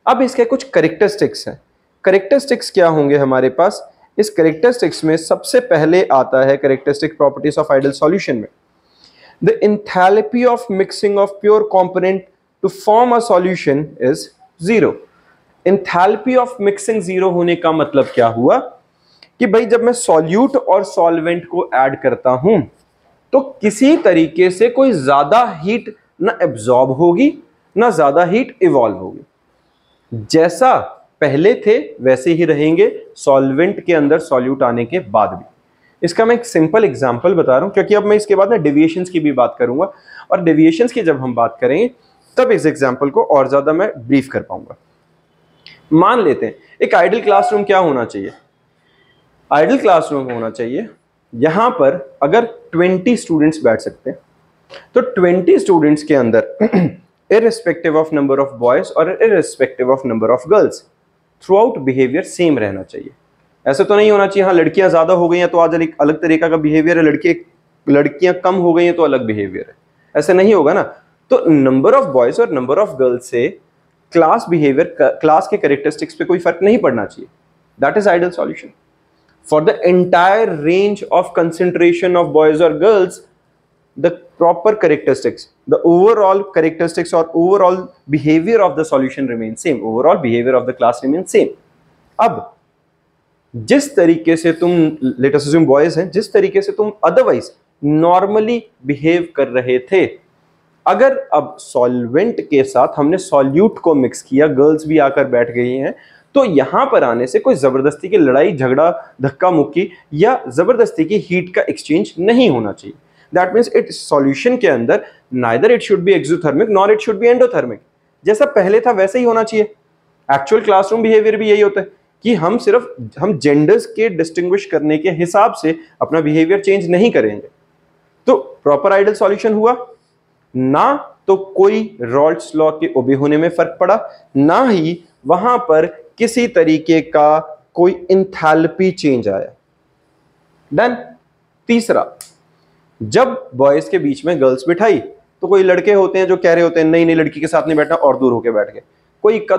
अब इसके कुछ कैरेक्टरिस्टिक्स हैं। कैरेक्टरिस्टिक्स क्या होंगे हमारे पास? इस कैरेक्टरिस्टिक्स में सबसे पहले आता है characteristic properties of ideal solution में, the enthalpy of mixing of pure component to form a solution is zero. Enthalpy of mixing zero होने का मतलब क्या हुआ कि भाई जब मैं सॉल्यूट और सॉल्वेंट को ऐड करता हूं तो किसी तरीके से कोई ज्यादा हीट ना एब्जॉर्ब होगी ना ज्यादा हीट इवॉल्व होगी। जैसा पहले थे वैसे ही रहेंगे सॉल्वेंट के अंदर सॉल्यूट आने के बाद भी। इसका मैं एक सिंपल एग्जांपल बता रहा हूं, क्योंकि अब मैं इसके बाद ना डेविएशंस की भी बात करूंगा, और डेविएशंस की जब हम बात करेंगे तब इस एग्जांपल को और ज्यादा मैं ब्रीफ कर पाऊंगा। मान लेते हैं एक आइडियल क्लासरूम क्या होना चाहिए। आइडियल क्लासरूम होना चाहिए यहां पर अगर 20 स्टूडेंट्स बैठ सकते हैं, तो 20 स्टूडेंट्स के अंदर irrespective of number of boys और irrespective of number of girls throughout behaviour same रहना चाहिए। ऐसा तो नहीं होना चाहिए हाँ लड़कियां ज्यादा हो गई हैं तो आज एक अलग तरीका का बिहेवियर है, लड़कियां कम हो गई हैं तो अलग बिहेवियर है, ऐसा नहीं होगा ना। तो नंबर ऑफ बॉयज और नंबर ऑफ गर्ल्स से क्लास बिहेवियर, क्लास के कैरेक्टरिस्टिक्स पे कोई फर्क नहीं पड़ना चाहिए। That is ideal solution for the entire range of concentration of boys और girls. The proper characteristics, the overall characteristics or overall behavior of the solution remains same, overall behavior of the class remains same. अब जिस तरीके से तुम let us assume boys हैं, जिस तरीके से तुम otherwise normally behave कर रहे थे, अगर अब सॉल्वेंट के साथ हमने सॉल्यूट को मिक्स किया, गर्ल्स भी आकर बैठ गई हैं, तो यहां पर आने से कोई जबरदस्ती की लड़ाई झगड़ा धक्का मुक्की या जबरदस्ती की हीट का एक्सचेंज नहीं होना चाहिए। That means it solution के अंदर neither it should be exothermic nor it should be endothermic, जैसा पहले था वैसे ही होना चाहिए। एक्चुअल क्लासरूम बिहेवियर भी यही होता है कि हम जेंडर्स के डिस्टिंग्विश करने के हिसाब से अपना बिहेवियर चेंज नहीं करेंगे। तो प्रॉपर आइडियल सॉल्यूशन हुआ ना, तो कोई रॉल्स लॉ के ओबे होने में फर्क पड़ा, ना ही वहां पर किसी तरीके का कोई इंथैल्पी चेंज आया। डन। तीसरा, जब बॉयज के बीच में गर्ल्स बिठाई तो कोई लड़के होते हैं जो कह रहे होते हैं नहीं नहीं लड़की के साथ नहीं बैठना और दूर होके बैठ गए। कोई इक्का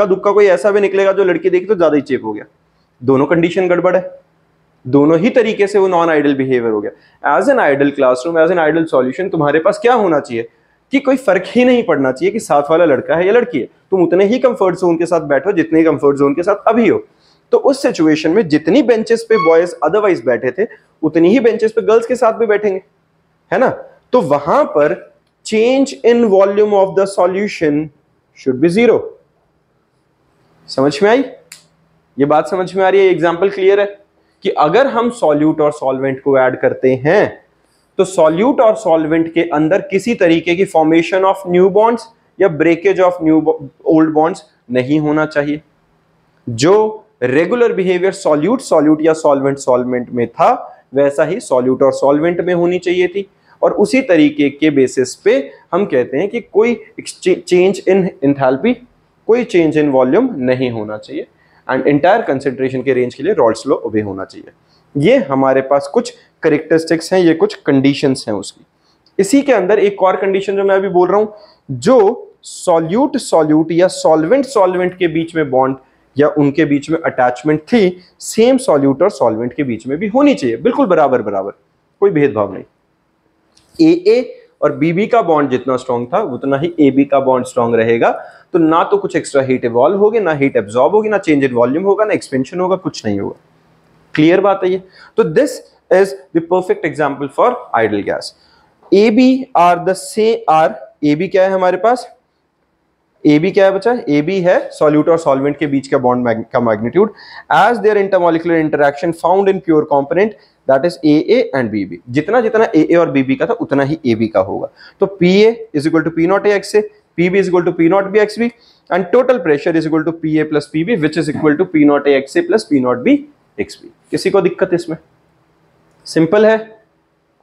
दुक्का कोई ऐसा भी निकलेगा जो लड़की देखी तो ज्यादा ही चेप हो गया। दोनों कंडीशन गड़बड़ है, दोनों ही तरीके से वो नॉन आइडियल बिहेवियर हो गया। As an ideal classroom, as an ideal solution तुम्हारे पास क्या होना चाहिए कि कोई फर्क ही नहीं पड़ना चाहिए कि साथ वाला लड़का है या लड़की है। तुम उतने ही कंफर्ट जोन के साथ बैठो जितने ही कंफर्ट जोन के साथ अभी हो। तो उस सिचुएशन में जितनी बेंचेस पे बॉयज अदरवाइज बैठे थे उतनी ही बेंचेस पे गर्ल्स के साथ भी बैठेंगे, है ना। तो वहां पर change in volume of the solution should be 0। समझ में आई? ये बात समझ में आ रही है? एग्जांपल क्लियर है कि अगर हम सॉल्यूट और सॉल्वेंट को ऐड करते हैं तो सॉल्यूट और सॉल्वेंट के अंदर किसी तरीके की फॉर्मेशन ऑफ न्यू बॉन्ड्स या breakage of new old bonds नहीं होना चाहिए। जो रेगुलर बिहेवियर सॉल्यूट या सॉल्वेंट में था वैसा ही सॉल्यूट और सॉल्वेंट में होनी चाहिए थी, और उसी तरीके के बेसिस पे हम कहते हैं कि कोई चेंज इन एंथैल्पी, कोई चेंज इन वॉल्यूम नहीं होना चाहिए, एंड एंटायर कंसेंट्रेशन के रेंज के लिए रॉल्स लॉ ओबे होना चाहिए। ये हमारे पास कुछ कैरेक्टरिस्टिक्स हैं, ये कुछ कंडीशंस हैं उसकी। इसी के अंदर एक और कंडीशन जो मैं अभी बोल रहा हूं, जो सॉल्यूट या सॉल्वेंट के बीच में बॉन्ड या उनके बीच में अटैचमेंट थी, सेम सॉल्यूट और सॉल्वेंट के बीच में भी होनी चाहिए, बिल्कुल बराबर, कोई भेदभाव नहीं। AA और BB का बॉन्ड जितना स्ट्रॉन्ग था उतना ही AB का बॉन्ड स्ट्रॉन्ग रहेगा। तो ना तो कुछ एक्स्ट्रा हीट इवॉल्व होगी, ना हीट एब्जॉर्ब होगी, ना चेंज इन वॉल्यूम होगा, ना एक्सपेंशन होगा, कुछ नहीं होगा। क्लियर बात है ये? तो this is the perfect example for ideal gas. AB are the same, AB क्या है हमारे पास? AB क्या है बच्चा? AB है सॉल्यूट और सॉल्वेंट के बीच का बॉन्ड का magnitude as their intermolecular interaction found in pure component, that is AA and BB। जितना AA और BB का था उतना ही AB का होगा। तो PA is equal to P0 AXA, PB is equal to P0 BXB, and total pressure is equal to PA plus PB which is equal to P0 AXA plus P0 BXB। किसी को दिक्कत इसमें? Simple है।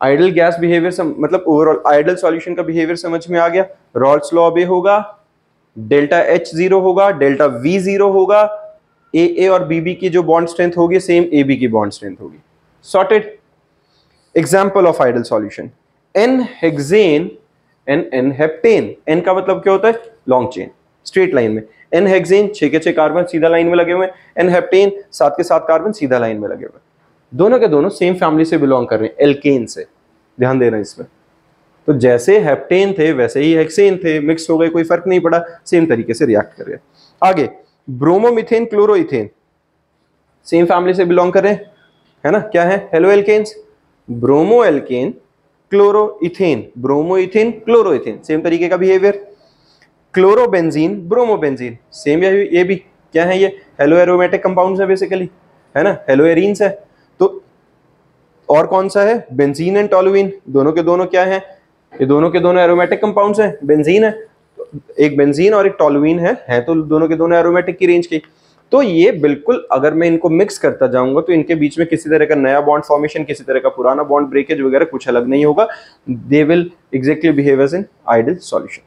Ideal gas behaviour मतलब overall ideal solution का behaviour समझ में आ गया। रॉल्स लॉ ओबे होगा, डेल्टा H 0 होगा, डेल्टा V 0 होगा, AA और BB की जो बॉन्ड स्ट्रेंथ होगी सेम AB की बॉन्ड स्ट्रेंथ होगी। Sorted. Example of ideal solution, hexane and heptane. N का मतलब क्या होता है? लॉन्ग चेन, स्ट्रेट लाइन में। N-हेक्सेन 6 के 6 कार्बन सीधा लाइन में लगे हुए हैं, N-हेप्टेन 7 के 7 कार्बन सीधा लाइन में लगे हुए हैं। दोनों के दोनों सेम फैमिली से बिलोंग कर रहे हैं, एल्केन से। ध्यान देना इसमें। तो जैसे हेप्टेन थे वैसे ही हेक्सेन थे, मिक्स हो गए, कोई फर्क नहीं पड़ा, सेम तरीके से रिएक्ट कर रहे हैं। आगे ब्रोमोमिथेन क्लोरोइथेन सेम फैमिली से बिलोंग कर रहे हैं, है ना। क्या है? Haloalkanes, bromoalkane, chloroethane, bromoethane, chloroethane, same तरीके का बिहेवियर। क्लोरोबेंजीन, ब्रोमोबेंजीन, सेम ये भी क्या है, ये हेलो एरोमेटिक कंपाउंड्स है बेसिकली, है ना, हेलो एरीन्स है। तो और कौन सा है, बेंजीन एंड टोलुइन, दोनों के दोनों क्या है, ये दोनों के दोनों एरोमेटिक कंपाउंड्स हैं, बेंजीन है, तो एक बेंजीन और एक टोलुइन है तो दोनों के दोनों एरोमेटिक की रेंज की। तो ये बिल्कुल अगर मैं इनको मिक्स करता जाऊंगा तो इनके बीच में किसी तरह का नया बॉन्ड फॉर्मेशन, किसी तरह का पुराना बॉन्ड ब्रेकेज वगैरह कुछ अलग नहीं होगा, they will exactly behave as in ideal solution.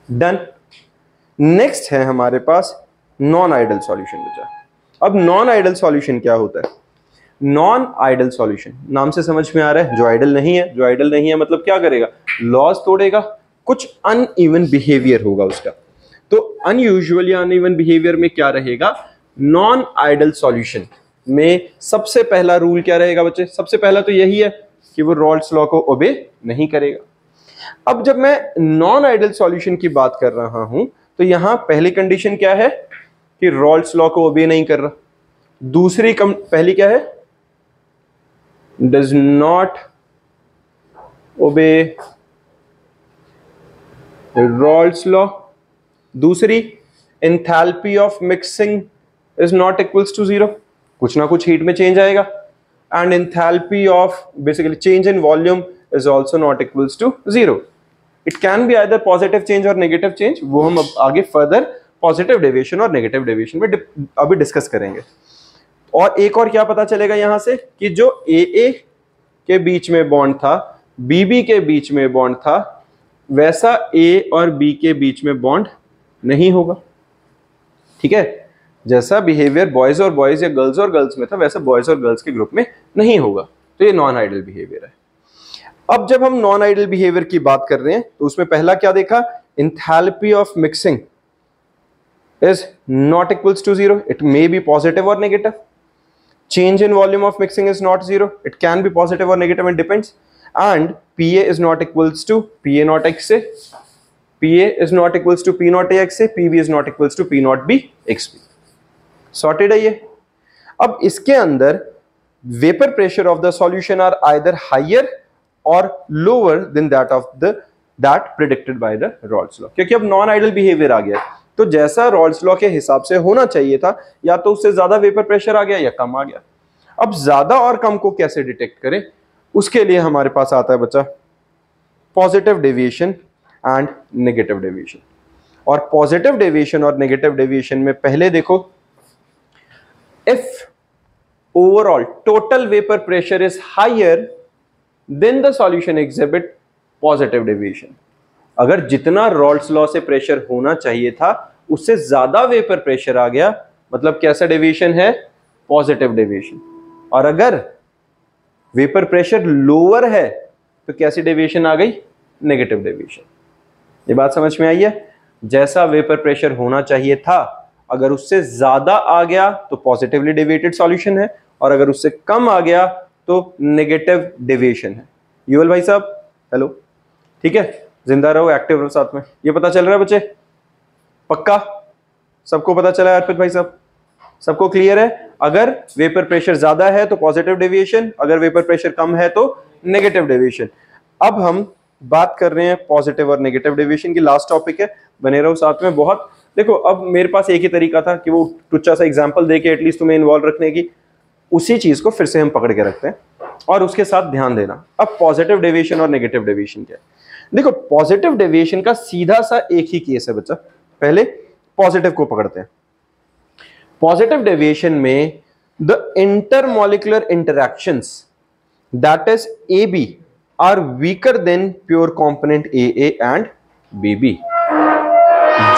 Done. Next है हमारे पास नॉन आइडियल सॉल्यूशन बचा। अब नॉन आइडियल सॉल्यूशन क्या होता है, नॉन आइडियल सॉल्यूशन नाम से समझ में आ रहा है, जो आइडियल नहीं है, जो आइडियल नहीं है मतलब क्या करेगा, लॉज तोड़ेगा, कुछ अनइवन बिहेवियर होगा उसका। तो अनयूजुअल या अनइवन बिहेवियर में क्या रहेगा, नॉन आइडियल सॉल्यूशन में सबसे पहला रूल क्या रहेगा बच्चे, सबसे पहला तो यही है कि वो रॉल्स लॉ को ओबे नहीं करेगा। अब जब मैं नॉन आइडियल सॉल्यूशन की बात कर रहा हूं तो यहां पहली कंडीशन क्या है कि रॉल्स लॉ को ओबे नहीं कर रहा, दूसरी पहली क्या है, does not obey Raoult's law, दूसरी enthalpy of mixing is not equals to zero, कुछ ना कुछ हीट में चेंज आएगा, and enthalpy of basically change in volume is also not equals to zero. It can be either positive change और negative change, वो हम अब आगे फर्दर पॉजिटिव डेविएशन और नेगेटिव डेविएशन में अभी डिस्कस करेंगे। और एक और क्या पता चलेगा यहां से कि जो ए के बीच में बॉन्ड था, बीबी के बीच में बॉन्ड था, वैसा ए और बी के बीच में बॉन्ड नहीं होगा। ठीक है, जैसा बिहेवियर बॉयज और बॉयज या गर्ल्स और गर्ल्स में था वैसा बॉयज और गर्ल्स के ग्रुप में नहीं होगा। तो ये नॉन आइडियल बिहेवियर है। अब जब हम नॉन आइडियल बिहेवियर की बात कर रहे हैं तो उसमें पहला क्या देखा, enthalpy of mixing is not equals to zero, it may be positive और negative. Change in volume of mixing is not zero, it can be positive or negative, it depends. And PA is not equals to PA naught XA, PA is not equals to P naught A XA, PB is not equals to P naught B XB. Sorted है ये। अब इसके अंदर vapor pressure of the solution are either higher or lower than that predicted by the Raoult's law, क्योंकि अब non ideal behavior आ गया, तो जैसा रॉल्स लॉ के हिसाब से होना चाहिए था या तो उससे ज्यादा वेपर प्रेशर आ गया या कम आ गया। अब ज्यादा और कम को कैसे डिटेक्ट करें, उसके लिए हमारे पास आता है बच्चा positive deviation and negative deviation. और पॉजिटिव डेविएशन और नेगेटिव डेविएशन में पहले देखो, if overall total vapour pressure is higher than the solution exhibit positive deviation. अगर जितना रॉल्स लॉ से प्रेशर होना चाहिए था उससे ज्यादा वेपर प्रेशर आ गया, मतलब कैसा डेविएशन है, पॉजिटिव डेविएशन। और अगर वेपर प्रेशर लोअर है तो कैसी डेविएशन आ गई, नेगेटिव डेविएशन। ये बात समझ में आई है, जैसा वेपर प्रेशर होना चाहिए था अगर उससे ज्यादा आ गया तो पॉजिटिवली डेविएटेड सॉल्यूशन है, और अगर उससे कम आ गया तो नेगेटिव डेविएशन है। युवल भाई साहब हेलो, ठीक है, जिंदा रहो, एक्टिव रहो साथ में। ये पता चल रहा है बच्चे, पक्का सबको पता चला है अर्पित भाई साहब, सबको क्लियर है? अगर वेपर प्रेशर ज्यादा है तो पॉजिटिव डेविएशन, अगर वेपर प्रेशर कम है तो नेगेटिव डेविएशन। अब हम बात कर रहे हैं पॉजिटिव और नेगेटिव डेविएशन की, लास्ट टॉपिक है, बने रहो साथ में। बहुत देखो, अब मेरे पास एक ही तरीका था कि वो टुच्चा सा एग्जांपल देके एटलीस्ट तुम्हें इन्वॉल्व रखने की, उसी चीज को फिर से हम पकड़ के रखते हैं और उसके साथ ध्यान देना। अब पॉजिटिव डेविएशन और नेगेटिव डेविएशन क्या है, देखो पॉजिटिव डेविएशन का सीधा सा एक ही केस है बच्चा। पहले पॉजिटिव को पकड़ते हैं। पॉजिटिव डेविएशन में the intermolecular interactions that is AB are weaker than pure component AA and BB।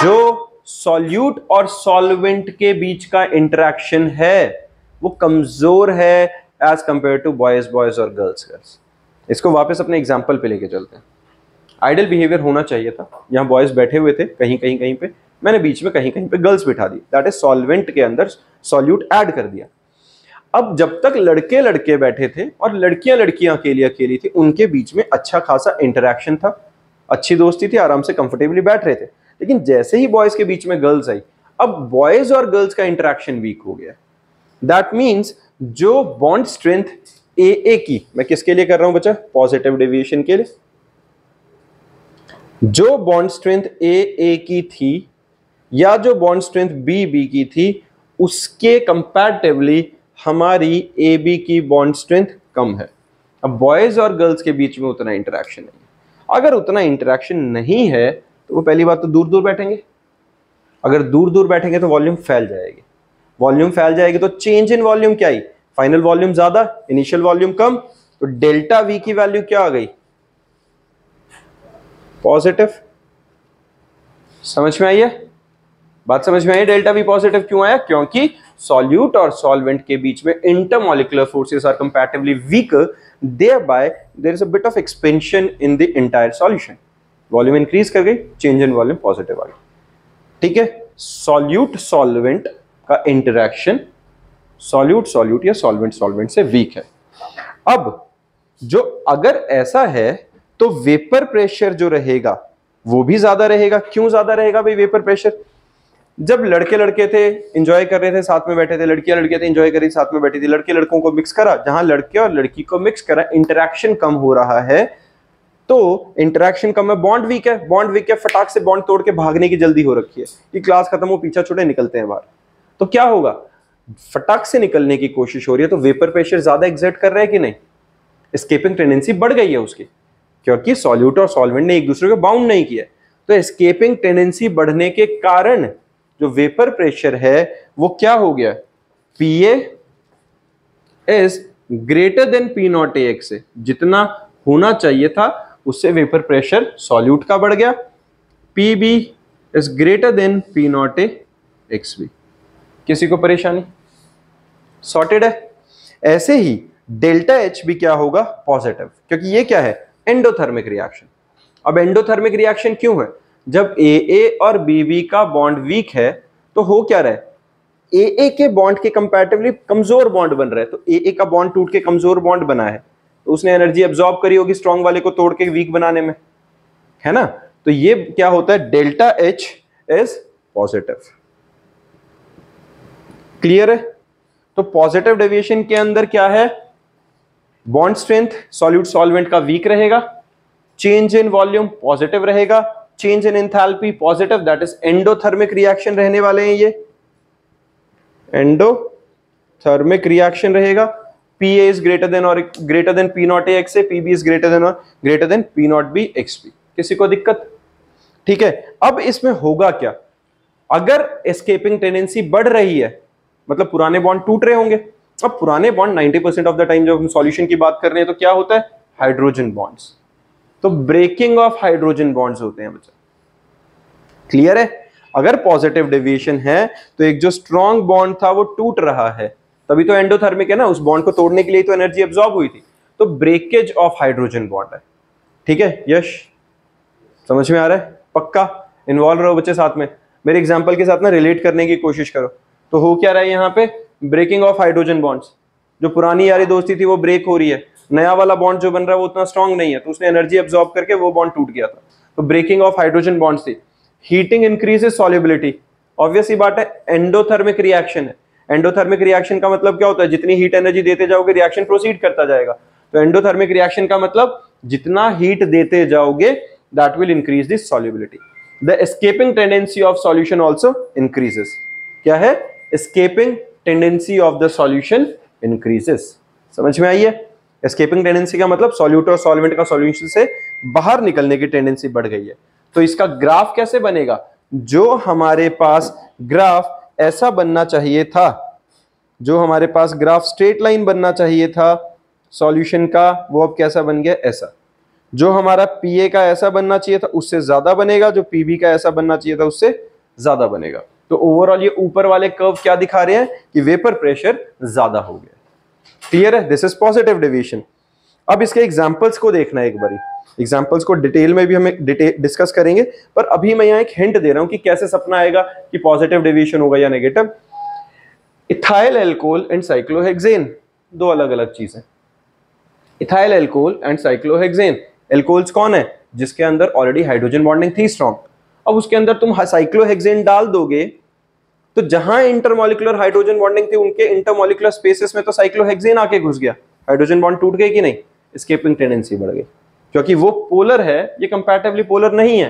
जो सॉल्यूट और सॉल्वेंट के बीच का इंटरैक्शन है वो कमजोर है एज कंपेयर टू बॉयज और गर्ल्स। इसको वापस अपने एग्जांपल पे लेके चलते हैं। आइडियल बिहेवियर होना चाहिए था, यहां बॉयज बैठे हुए थे कहीं पे, मैंने बीच में कहीं पे गर्ल्स बिठा दी, दैट इज सॉल्वेंट के अंदर सॉल्यूट ऐड कर दिया। अब जब तक लड़के लड़के बैठे थे और लड़कियां लड़कियां अकेली थी, उनके बीच में अच्छा खासा इंटरैक्शन था, अच्छी दोस्ती थी, आराम से कंफर्टेबली बैठ रहे थे। लेकिन जैसे ही बॉयज के बीच में गर्ल्स आई, अब बॉयज और गर्ल्स का इंटरैक्शन वीक हो गया। दैट मीन्स जो बॉन्ड स्ट्रेंथ AA की, मैं किसके लिए कर रहा हूं बच्चा, पॉजिटिव डेविएशन के लिए, जो बॉन्ड स्ट्रेंथ ए की थी या जो बॉन्ड स्ट्रेंथ बी की थी, उसके कंपैरेटिवली हमारी ए बी की बॉन्ड स्ट्रेंथ कम है। अब बॉयज और गर्ल्स के बीच में उतना इंटरेक्शन नहीं है। अगर उतना इंटरेक्शन नहीं है तो वो पहली बात तो दूर दूर बैठेंगे। अगर दूर दूर बैठेंगे तो वॉल्यूम फैल जाएगी। वॉल्यूम फैल जाएगी तो चेंज इन वॉल्यूम क्या आई? फाइनल वॉल्यूम ज्यादा, इनिशियल वॉल्यूम कम, तो डेल्टा वी की वैल्यू क्या आ गई? पॉजिटिव। समझ में आई है बात? समझ में आई? डेल्टा वी पॉजिटिव क्यों आया? क्योंकि सॉल्यूट और सॉल्वेंट के बीच में intermolecular forces are comparatively weaker, thereby there is a bit of expansion in the entire solution. Volume increase कर गई, चेंज इन वॉल्यूम पॉजिटिव आ गई। ठीक है, सॉल्यूट सॉल्वेंट का इंटरेक्शन सॉल्यूट सॉल्यूट या सॉल्वेंट सॉल्वेंट से वीक है। अब जो अगर ऐसा है तो वेपर प्रेशर जो रहेगा वो भी ज्यादा रहेगा। क्यों ज्यादा रहेगा भाई वेपर प्रेशर? जब लड़के लड़के थे एंजॉय कर रहे थे साथ में बैठे थे, लड़कियां लड़कियां थे एंजॉय कर रही साथ में बैठी थी, लड़के लड़कों को मिक्स करा, जहां लड़के और लड़की को मिक्स करा, इंटरेक्शन कम हो रहा है। तो इंटरेक्शन कम है, बॉन्ड वीक है, बॉन्ड वीक है, फटाक से बॉन्ड तोड़ के भागने की जल्दी हो रखी है कि क्लास खत्म हो पीछा छुड़े निकलते हैं बाहर। तो क्या होगा? फटाक से निकलने की कोशिश हो रही है, तो वेपर प्रेशर ज्यादा एग्जर्ट कर रहा है कि नहीं? एस्केपिंग टेंडेंसी बढ़ गई है उसकी, क्योंकि सॉल्यूट और सॉल्वेंट ने एक दूसरे को बाउंड नहीं किया। तो एस्केपिंग टेंडेंसी बढ़ने के कारण जो वेपर प्रेशर है वो क्या हो गया? PA is greater than P not AX से जितना होना चाहिए था उससे वेपर प्रेशर सॉल्यूट का बढ़ गया। PB is greater than P not AXB। किसी को परेशानी? सॉर्टेड है। ऐसे ही डेल्टा H भी क्या होगा? पॉजिटिव, क्योंकि ये क्या है? Endothermic reaction. अब एंडोथर्मिक रिएक्शन क्यों है? जब AA और BB का बॉन्ड वीक है तो हो क्या रहा है? AA के बॉन्ड के कंपैरेटिवली कमजोर बॉन्ड बन रहा है। तो AA का बॉन्ड टूट के कमजोर बॉन्ड बना है तो उसने एनर्जी एब्जॉर्ब करी होगी स्ट्रॉन्ग वाले को तोड़ के वीक बनाने में, है ना? तो ये क्या होता है? Delta H is positive. Clear है? तो पॉजिटिव डेविएशन के अंदर क्या है? बॉन्ड स्ट्रेंथ सॉल्यूट सॉल्वेंट का वीक रहेगा, चेंज इन वॉल्यूम पॉजिटिव रहेगा, change in enthalpy positive, that is endothermic reaction रहने वाले हैं। ये एंडोथर्मिक रिएक्शन रहेगा। PA is greater than P not AX से, PB is greater than P not B XB। किसी को दिक्कत? ठीक है। अब इसमें होगा क्या? अगर एस्केपिंग टेंडेंसी बढ़ रही है मतलब पुराने बॉन्ड टूट रहे होंगे। अब पुराने बॉन्ड 90% ऑफ द टाइम जब हम सॉल्यूशन की बात कर रहे हैं तो क्या होता है? Hydrogen bonds. तो ब्रेकिंग ऑफ हाइड्रोजन बॉन्ड्स होते हैं बच्चा। क्लियर है? अगर पॉजिटिव डेविएशन है तो एक जो स्ट्रॉन्ग बॉन्ड था वो टूट रहा है, तभी तो एंडोथर्मिक है ना, उस बॉन्ड को तोड़ने के लिए तो एनर्जी एब्जॉर्ब हुई थी। तो ब्रेकेज ऑफ हाइड्रोजन बॉन्ड है। ठीक है यश, समझ में आ रहा है? पक्का इन्वॉल्व रहो बच्चे साथ में, मेरे एग्जांपल के साथ ना रिलेट करने की कोशिश करो। तो हो क्या रहा है यहाँ पे? Breaking of hydrogen bonds. जो पुरानी यारी दोस्ती थी वो ब्रेक हो रही है, नया वाला बॉन्ड जो बन रहा है वो उतना स्ट्रॉन्ग नहीं है तो उसने एनर्जी एब्जॉर्ब करके वो बॉन्ड टूट गया था। तो ब्रेकिंग ऑफ हाइड्रोजन बॉन्ड्स थी। हीटिंग इंक्रीजेस सॉल्युबिलिटी, ऑब्वियस ही बात है, एंडोथर्मिक रिएक्शन है। एंडोथर्मिक रिएक्शन का मतलब क्या होता है? जितनी हीट एनर्जी देते जाओगे रिएक्शन प्रोसीड करता जाएगा। तो एंडोथर्मिक रिएक्शन का मतलब जितना हीट देते जाओगे that will increase this solubility. The escaping tendency of solution also increases. क्या है? Escaping tendency of the solution increases. समझ में आई है? एस्केपिंग टेंडेंसी का मतलब सॉल्यूट और सॉल्वेंट का सॉल्यूशन से बाहर निकलने की टेंडेंसी बढ़ गई है। तो इसका ग्राफ कैसे बनेगा? जो हमारे पास ग्राफ ऐसा बनना चाहिए था, जो हमारे पास ग्राफ स्ट्रेट लाइन बनना चाहिए था सॉल्यूशन का, वो अब कैसा बन गया? ऐसा। जो हमारा PA का ऐसा बनना चाहिए था उससे ज्यादा बनेगा, जो PB का ऐसा बनना चाहिए था उससे ज्यादा बनेगा। तो ओवरऑल ये ऊपर वाले कर्व क्या दिखा रहे हैं? कि वेपर प्रेशर ज्यादा हो गया। क्लियर है? This is positive deviation. अब इसके एग्जांपल्स को देखना है एक बारी। एग्जांपल्स को डिटेल में भी हम डिस्कस करेंगे, पर अभी मैं यहाँ एक हिंट दे रहा हूं कि कैसे सपना आएगा कि पॉजिटिव डेविएशन होगा या negative. Ethyl alcohol and cyclohexane दो अलग अलग चीजें। Ethyl alcohol and cyclohexane. Alcohols कौन है? जिसके अंदर ऑलरेडी हाइड्रोजन बॉन्डिंग थी स्ट्रॉन्ग। अब उसके अंदर तुम साइक्लोहेक्सेन डाल दोगे तो जहां इंटरमॉलिक्यूलर हाइड्रोजन बॉन्डिंग थी उनके इंटरमॉलिक्यूलर स्पेसेस में तो साइक्लोहेक्सेन आके घुस गया, हाइड्रोजन बॉन्ड टूट गए कि नहीं? एस्केपिंग टेंडेंसी बढ़ गई क्योंकि वो पोलर है, ये कंपैरेटिवली पोलर नहीं है।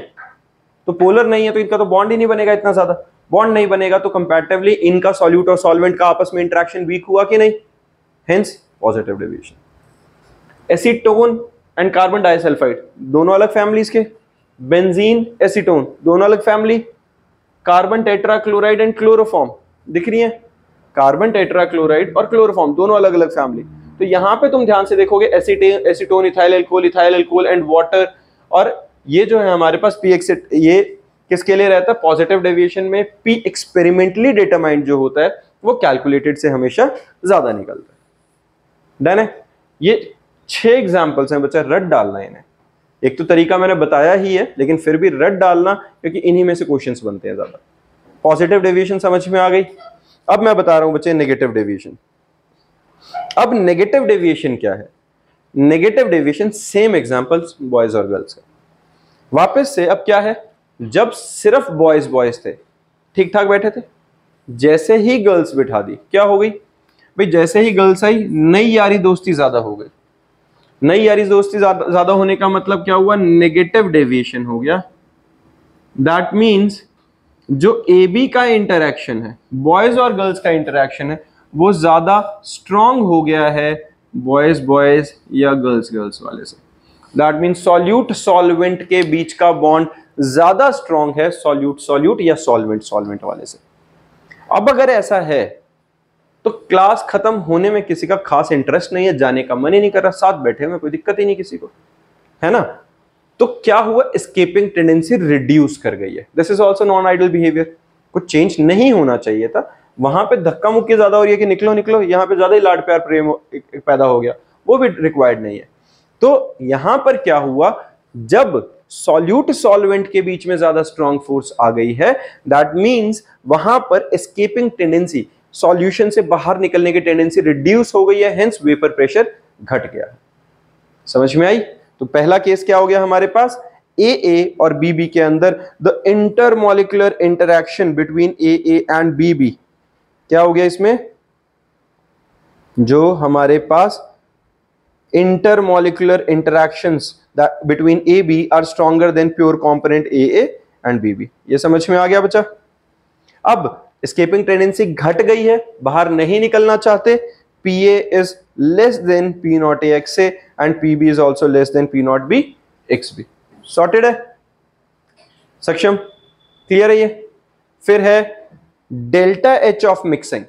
तो पोलर नहीं है तो इनका तो बॉन्ड ही नहीं बनेगा, इतना ज्यादा बॉन्ड नहीं बनेगा, तो कंपैरेटिवली इनका सॉल्यूट और सॉल्वेंट का आपस में इंटरेक्शन वीक हुआ कि नहीं, hence positive deviation. Acetone and carbon disulphide दोनों अलग फैमिलीज के, बेंजीन एसीटोन दोनों अलग family, carbon tetrachloride and chloroform दिख रही है, कार्बन टेट्राक्लोराइड और क्लोरोफॉर्म दोनों अलग अलग फैमिली। तो यहां पे तुम ध्यान से देखोगे acetone, ethyl alcohol and water, और ये जो है हमारे पास पी एक्सेट, ये किसके लिए रहता है, पॉजिटिव डेविएशन में पी एक्सपेरिमेंटली डिटरमाइंड जो होता है वो कैलकुलेटेड से हमेशा ज्यादा निकलता है। डन है। ये 6 एग्जांपल्स हैं बच्चा, रट डालना इन्हें। एक तो तरीका मैंने बताया ही है, लेकिन फिर भी रट डालना, क्योंकि इन्हीं में से क्वेश्चंस बनते हैं ज्यादा। पॉजिटिव डेविएशन समझ में आ गई। अब मैं बता रहा हूं बच्चे नेगेटिव डेविएशन। अब नेगेटिव डेविएशन क्या है? Negative deviation same examples boys और गर्ल्स का। वापस से अब क्या है, जब सिर्फ बॉयज बॉयज थे, ठीक ठाक बैठे थे, जैसे ही गर्ल्स बिठा दी क्या हो गई भाई, जैसे ही गर्ल्स आई नई यारी दोस्ती ज्यादा हो गई। नई यारी दोस्ती ज्यादा होने का मतलब क्या हुआ, नेगेटिव डेविएशन हो गया। दैट मीन्स जो ए बी का इंटरैक्शन है, बॉयज और गर्ल्स का इंटरैक्शन है, वो ज्यादा स्ट्रांग हो गया है बॉयज बॉयज या गर्ल्स गर्ल्स वाले से। दैट मीन्स सॉल्यूट सॉल्वेंट के बीच का बॉन्ड ज्यादा स्ट्रांग है सॉल्यूट सॉल्यूट या सॉल्वेंट सॉल्वेंट वाले से। अब अगर ऐसा है तो क्लास खत्म होने में किसी का खास इंटरेस्ट नहीं है, जाने का मन ही नहीं कर रहा, साथ बैठे में कोई दिक्कत ही नहीं किसी को, है ना। तो क्या हुआ, एस्केपिंग टेंडेंसी रिड्यूस कर गई है। This is also non ideal behaviour. कुछ चेंज नहीं होना चाहिए था, वहां पे धक्का मुक्की ज्यादा हो रही है कि निकलो निकलो, यहाँ पे ज्यादा ही लाड प्यार प्रेम पैदा हो गया, वो भी रिक्वायर्ड नहीं है। तो यहां पर क्या हुआ, जब सॉल्यूट सॉल्वेंट के बीच में ज्यादा स्ट्रॉन्ग फोर्स आ गई है, दैट मींस वहां पर एस्केपिंग टेंडेंसी, सॉल्यूशन से बाहर निकलने की टेंडेंसी रिड्यूस हो गई है, हेंस वेपर प्रेशर घट गया। समझ में आई। तो पहला केस क्या हो गया हमारे पास, ए और बी के अंदर the intermolecular interaction between A and B, क्या हो गया इसमें, जो हमारे पास intermolecular interactions that between AB are stronger than pure component AA and BB। ये समझ में आ गया बच्चा। अब escaping tendency घट गई है, बाहर नहीं निकलना चाहते, PA is less than P0 AXA and PB is also less than P0 B XB। sorted है, सक्षम, क्लियर है ये। फिर है delta H of mixing,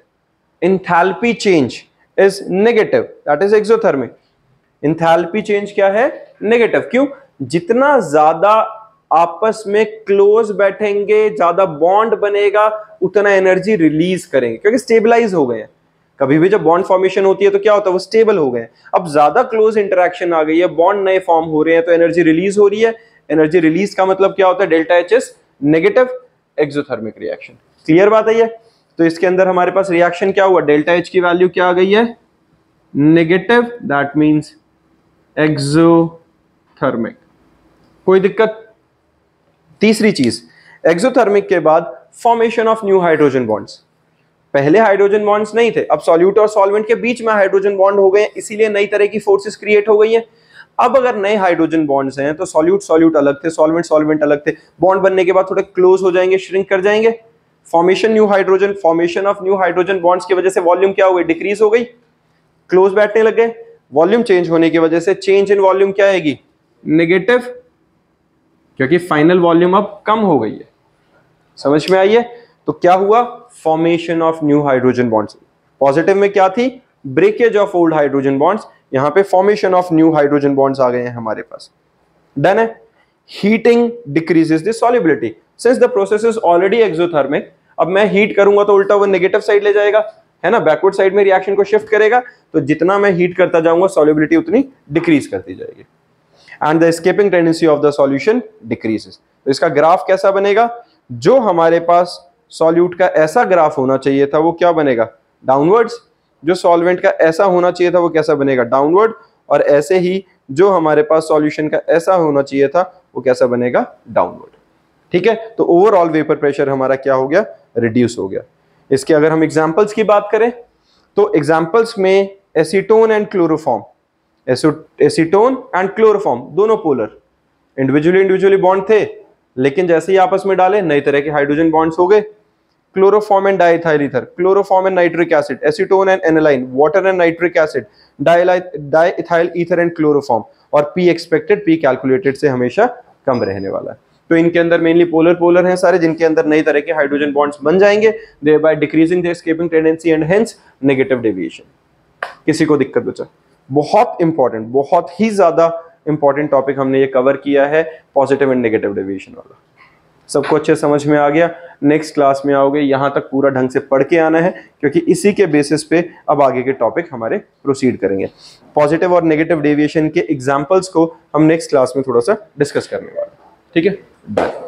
enthalpy change is negative, that is exothermic। Enthalpy change क्या है, नेगेटिव। क्यों, जितना ज्यादा आपस में क्लोज बैठेंगे, ज्यादा बॉन्ड बनेगा, उतना एनर्जी रिलीज करेंगे, क्योंकि स्टेबलाइज हो गए हैं। कभी भी जब बॉन्ड फॉर्मेशन होती है तो क्या होता है, वो स्टेबल हो गए हैं। अब ज्यादा क्लोज इंटरेक्शन आ गई है, बॉन्ड नए फॉर्म हो रहे हैं, तो एनर्जी रिलीज हो रही है। एनर्जी रिलीज का मतलब क्या होता है, delta H S negative exothermic reaction. Clear बात है ये। तो इसके अंदर हमारे पास रिएक्शन क्या हुआ, डेल्टा एच की वैल्यू क्या आ गई है, नेगेटिव, दैट मीन्स एक्सोथर्मिक। कोई दिक्कत। तीसरी चीज, एक्सोथर्मिक के बाद formation of new hydrogen bonds. पहले हाइड्रोजन बॉन्ड्स नहीं थे, अब सॉल्यूट और सॉल्वेंट के बीच में हाइड्रोजन बॉन्ड हो गए हैं, इसीलिए नई तरह की फोर्सेस क्रिएट हो गई हैं। अब अगर नए हाइड्रोजन बॉन्ड्स हैं तो सॉल्यूट सॉल्यूट अलग थे, सॉल्वेंट सॉल्वेंट अलग थे, बॉन्ड बनने के बाद थोड़े क्लोज हो जाएंगे, श्रिंक कर जाएंगे। Formation new hydrogen, formation of new hydrogen bonds की वजह से वॉल्यूम क्या हो गई, डिक्रीज हो गई, क्लोज बैठने लग गए। वॉल्यूम चेंज होने की वजह से चेंज इन वॉल्यूम क्या आएगी, नेगेटिव, क्योंकि फाइनल वॉल्यूम अब कम हो गई है। समझ में आई है। तो क्या हुआ, formation of new hydrogen bonds. Positive में क्या थी, breakage of old hydrogen bonds, यहां पे formation of new hydrogen bonds आ गए हैं हमारे पास। डन है। Heating decreases the solubility, since the process is already exothermic. अब मैं हीट करूंगा तो उल्टा वो नेगेटिव साइड ले जाएगा, है ना, बैकवर्ड साइड में रिएक्शन को शिफ्ट करेगा। तो जितना मैं हीट करता जाऊंगा सॉल्युबिलिटी उतनी डिक्रीज करती जाएगी, and the escaping tendency of the solution decreases. तो इसका ग्राफ कैसा बनेगा, जो हमारे पास सॉल्यूट का ऐसा ग्राफ होना चाहिए था वो क्या बनेगा, डाउनवर्ड्स। जो सॉल्वेंट का ऐसा होना चाहिए था वो कैसा बनेगा, डाउनवर्ड। और ऐसे ही जो हमारे पास सॉल्यूशन का ऐसा होना चाहिए था वो कैसा बनेगा, डाउनवर्ड। ठीक है। तो ओवरऑल वेपर प्रेशर हमारा क्या हो गया, रिड्यूस हो गया। इसके अगर हम एग्जांपल्स की बात करें तो एग्जांपल्स में acetone and chloroform, acetone and chloroform दोनों पोलर, इंडिविजुअली बॉन्ड थे, लेकिन जैसे ही आपस में डाले नई तरह के हाइड्रोजन बॉन्ड्स हो गए। Chloroform and diethyl ether, chloroform and nitric acid, acetone and aniline, water and nitric acid, diethyl ether and chloroform, और पी एक्सपेक्टेड, पी कैलकुलेटेड से हमेशा कम रहने वाला है। तो इनके अंदर मेनली पोलर हैं सारे, जिनके अंदर नई तरह के हाइड्रोजन बॉन्ड्स बन जाएंगे, thereby decreasing the escaping tendency and hence negative deviation. किसी को दिक्कत बचा? बहुत इंपॉर्टेंट, बहुत ही ज्यादा इंपॉर्टेंट टॉपिक हमने ये कवर किया है, पॉजिटिव एंड नेगेटिव डेविएशन वाला। सबको अच्छे समझ में आ गया? नेक्स्ट क्लास में आओगे यहां तक पूरा ढंग से पढ़ के आना है, क्योंकि इसी के बेसिस पे अब आगे के टॉपिक हमारे प्रोसीड करेंगे। पॉजिटिव और नेगेटिव डेविएशन के एग्जांपल्स को हम नेक्स्ट क्लास में थोड़ा सा डिस्कस करने वाले हैं। ठीक है, बाय।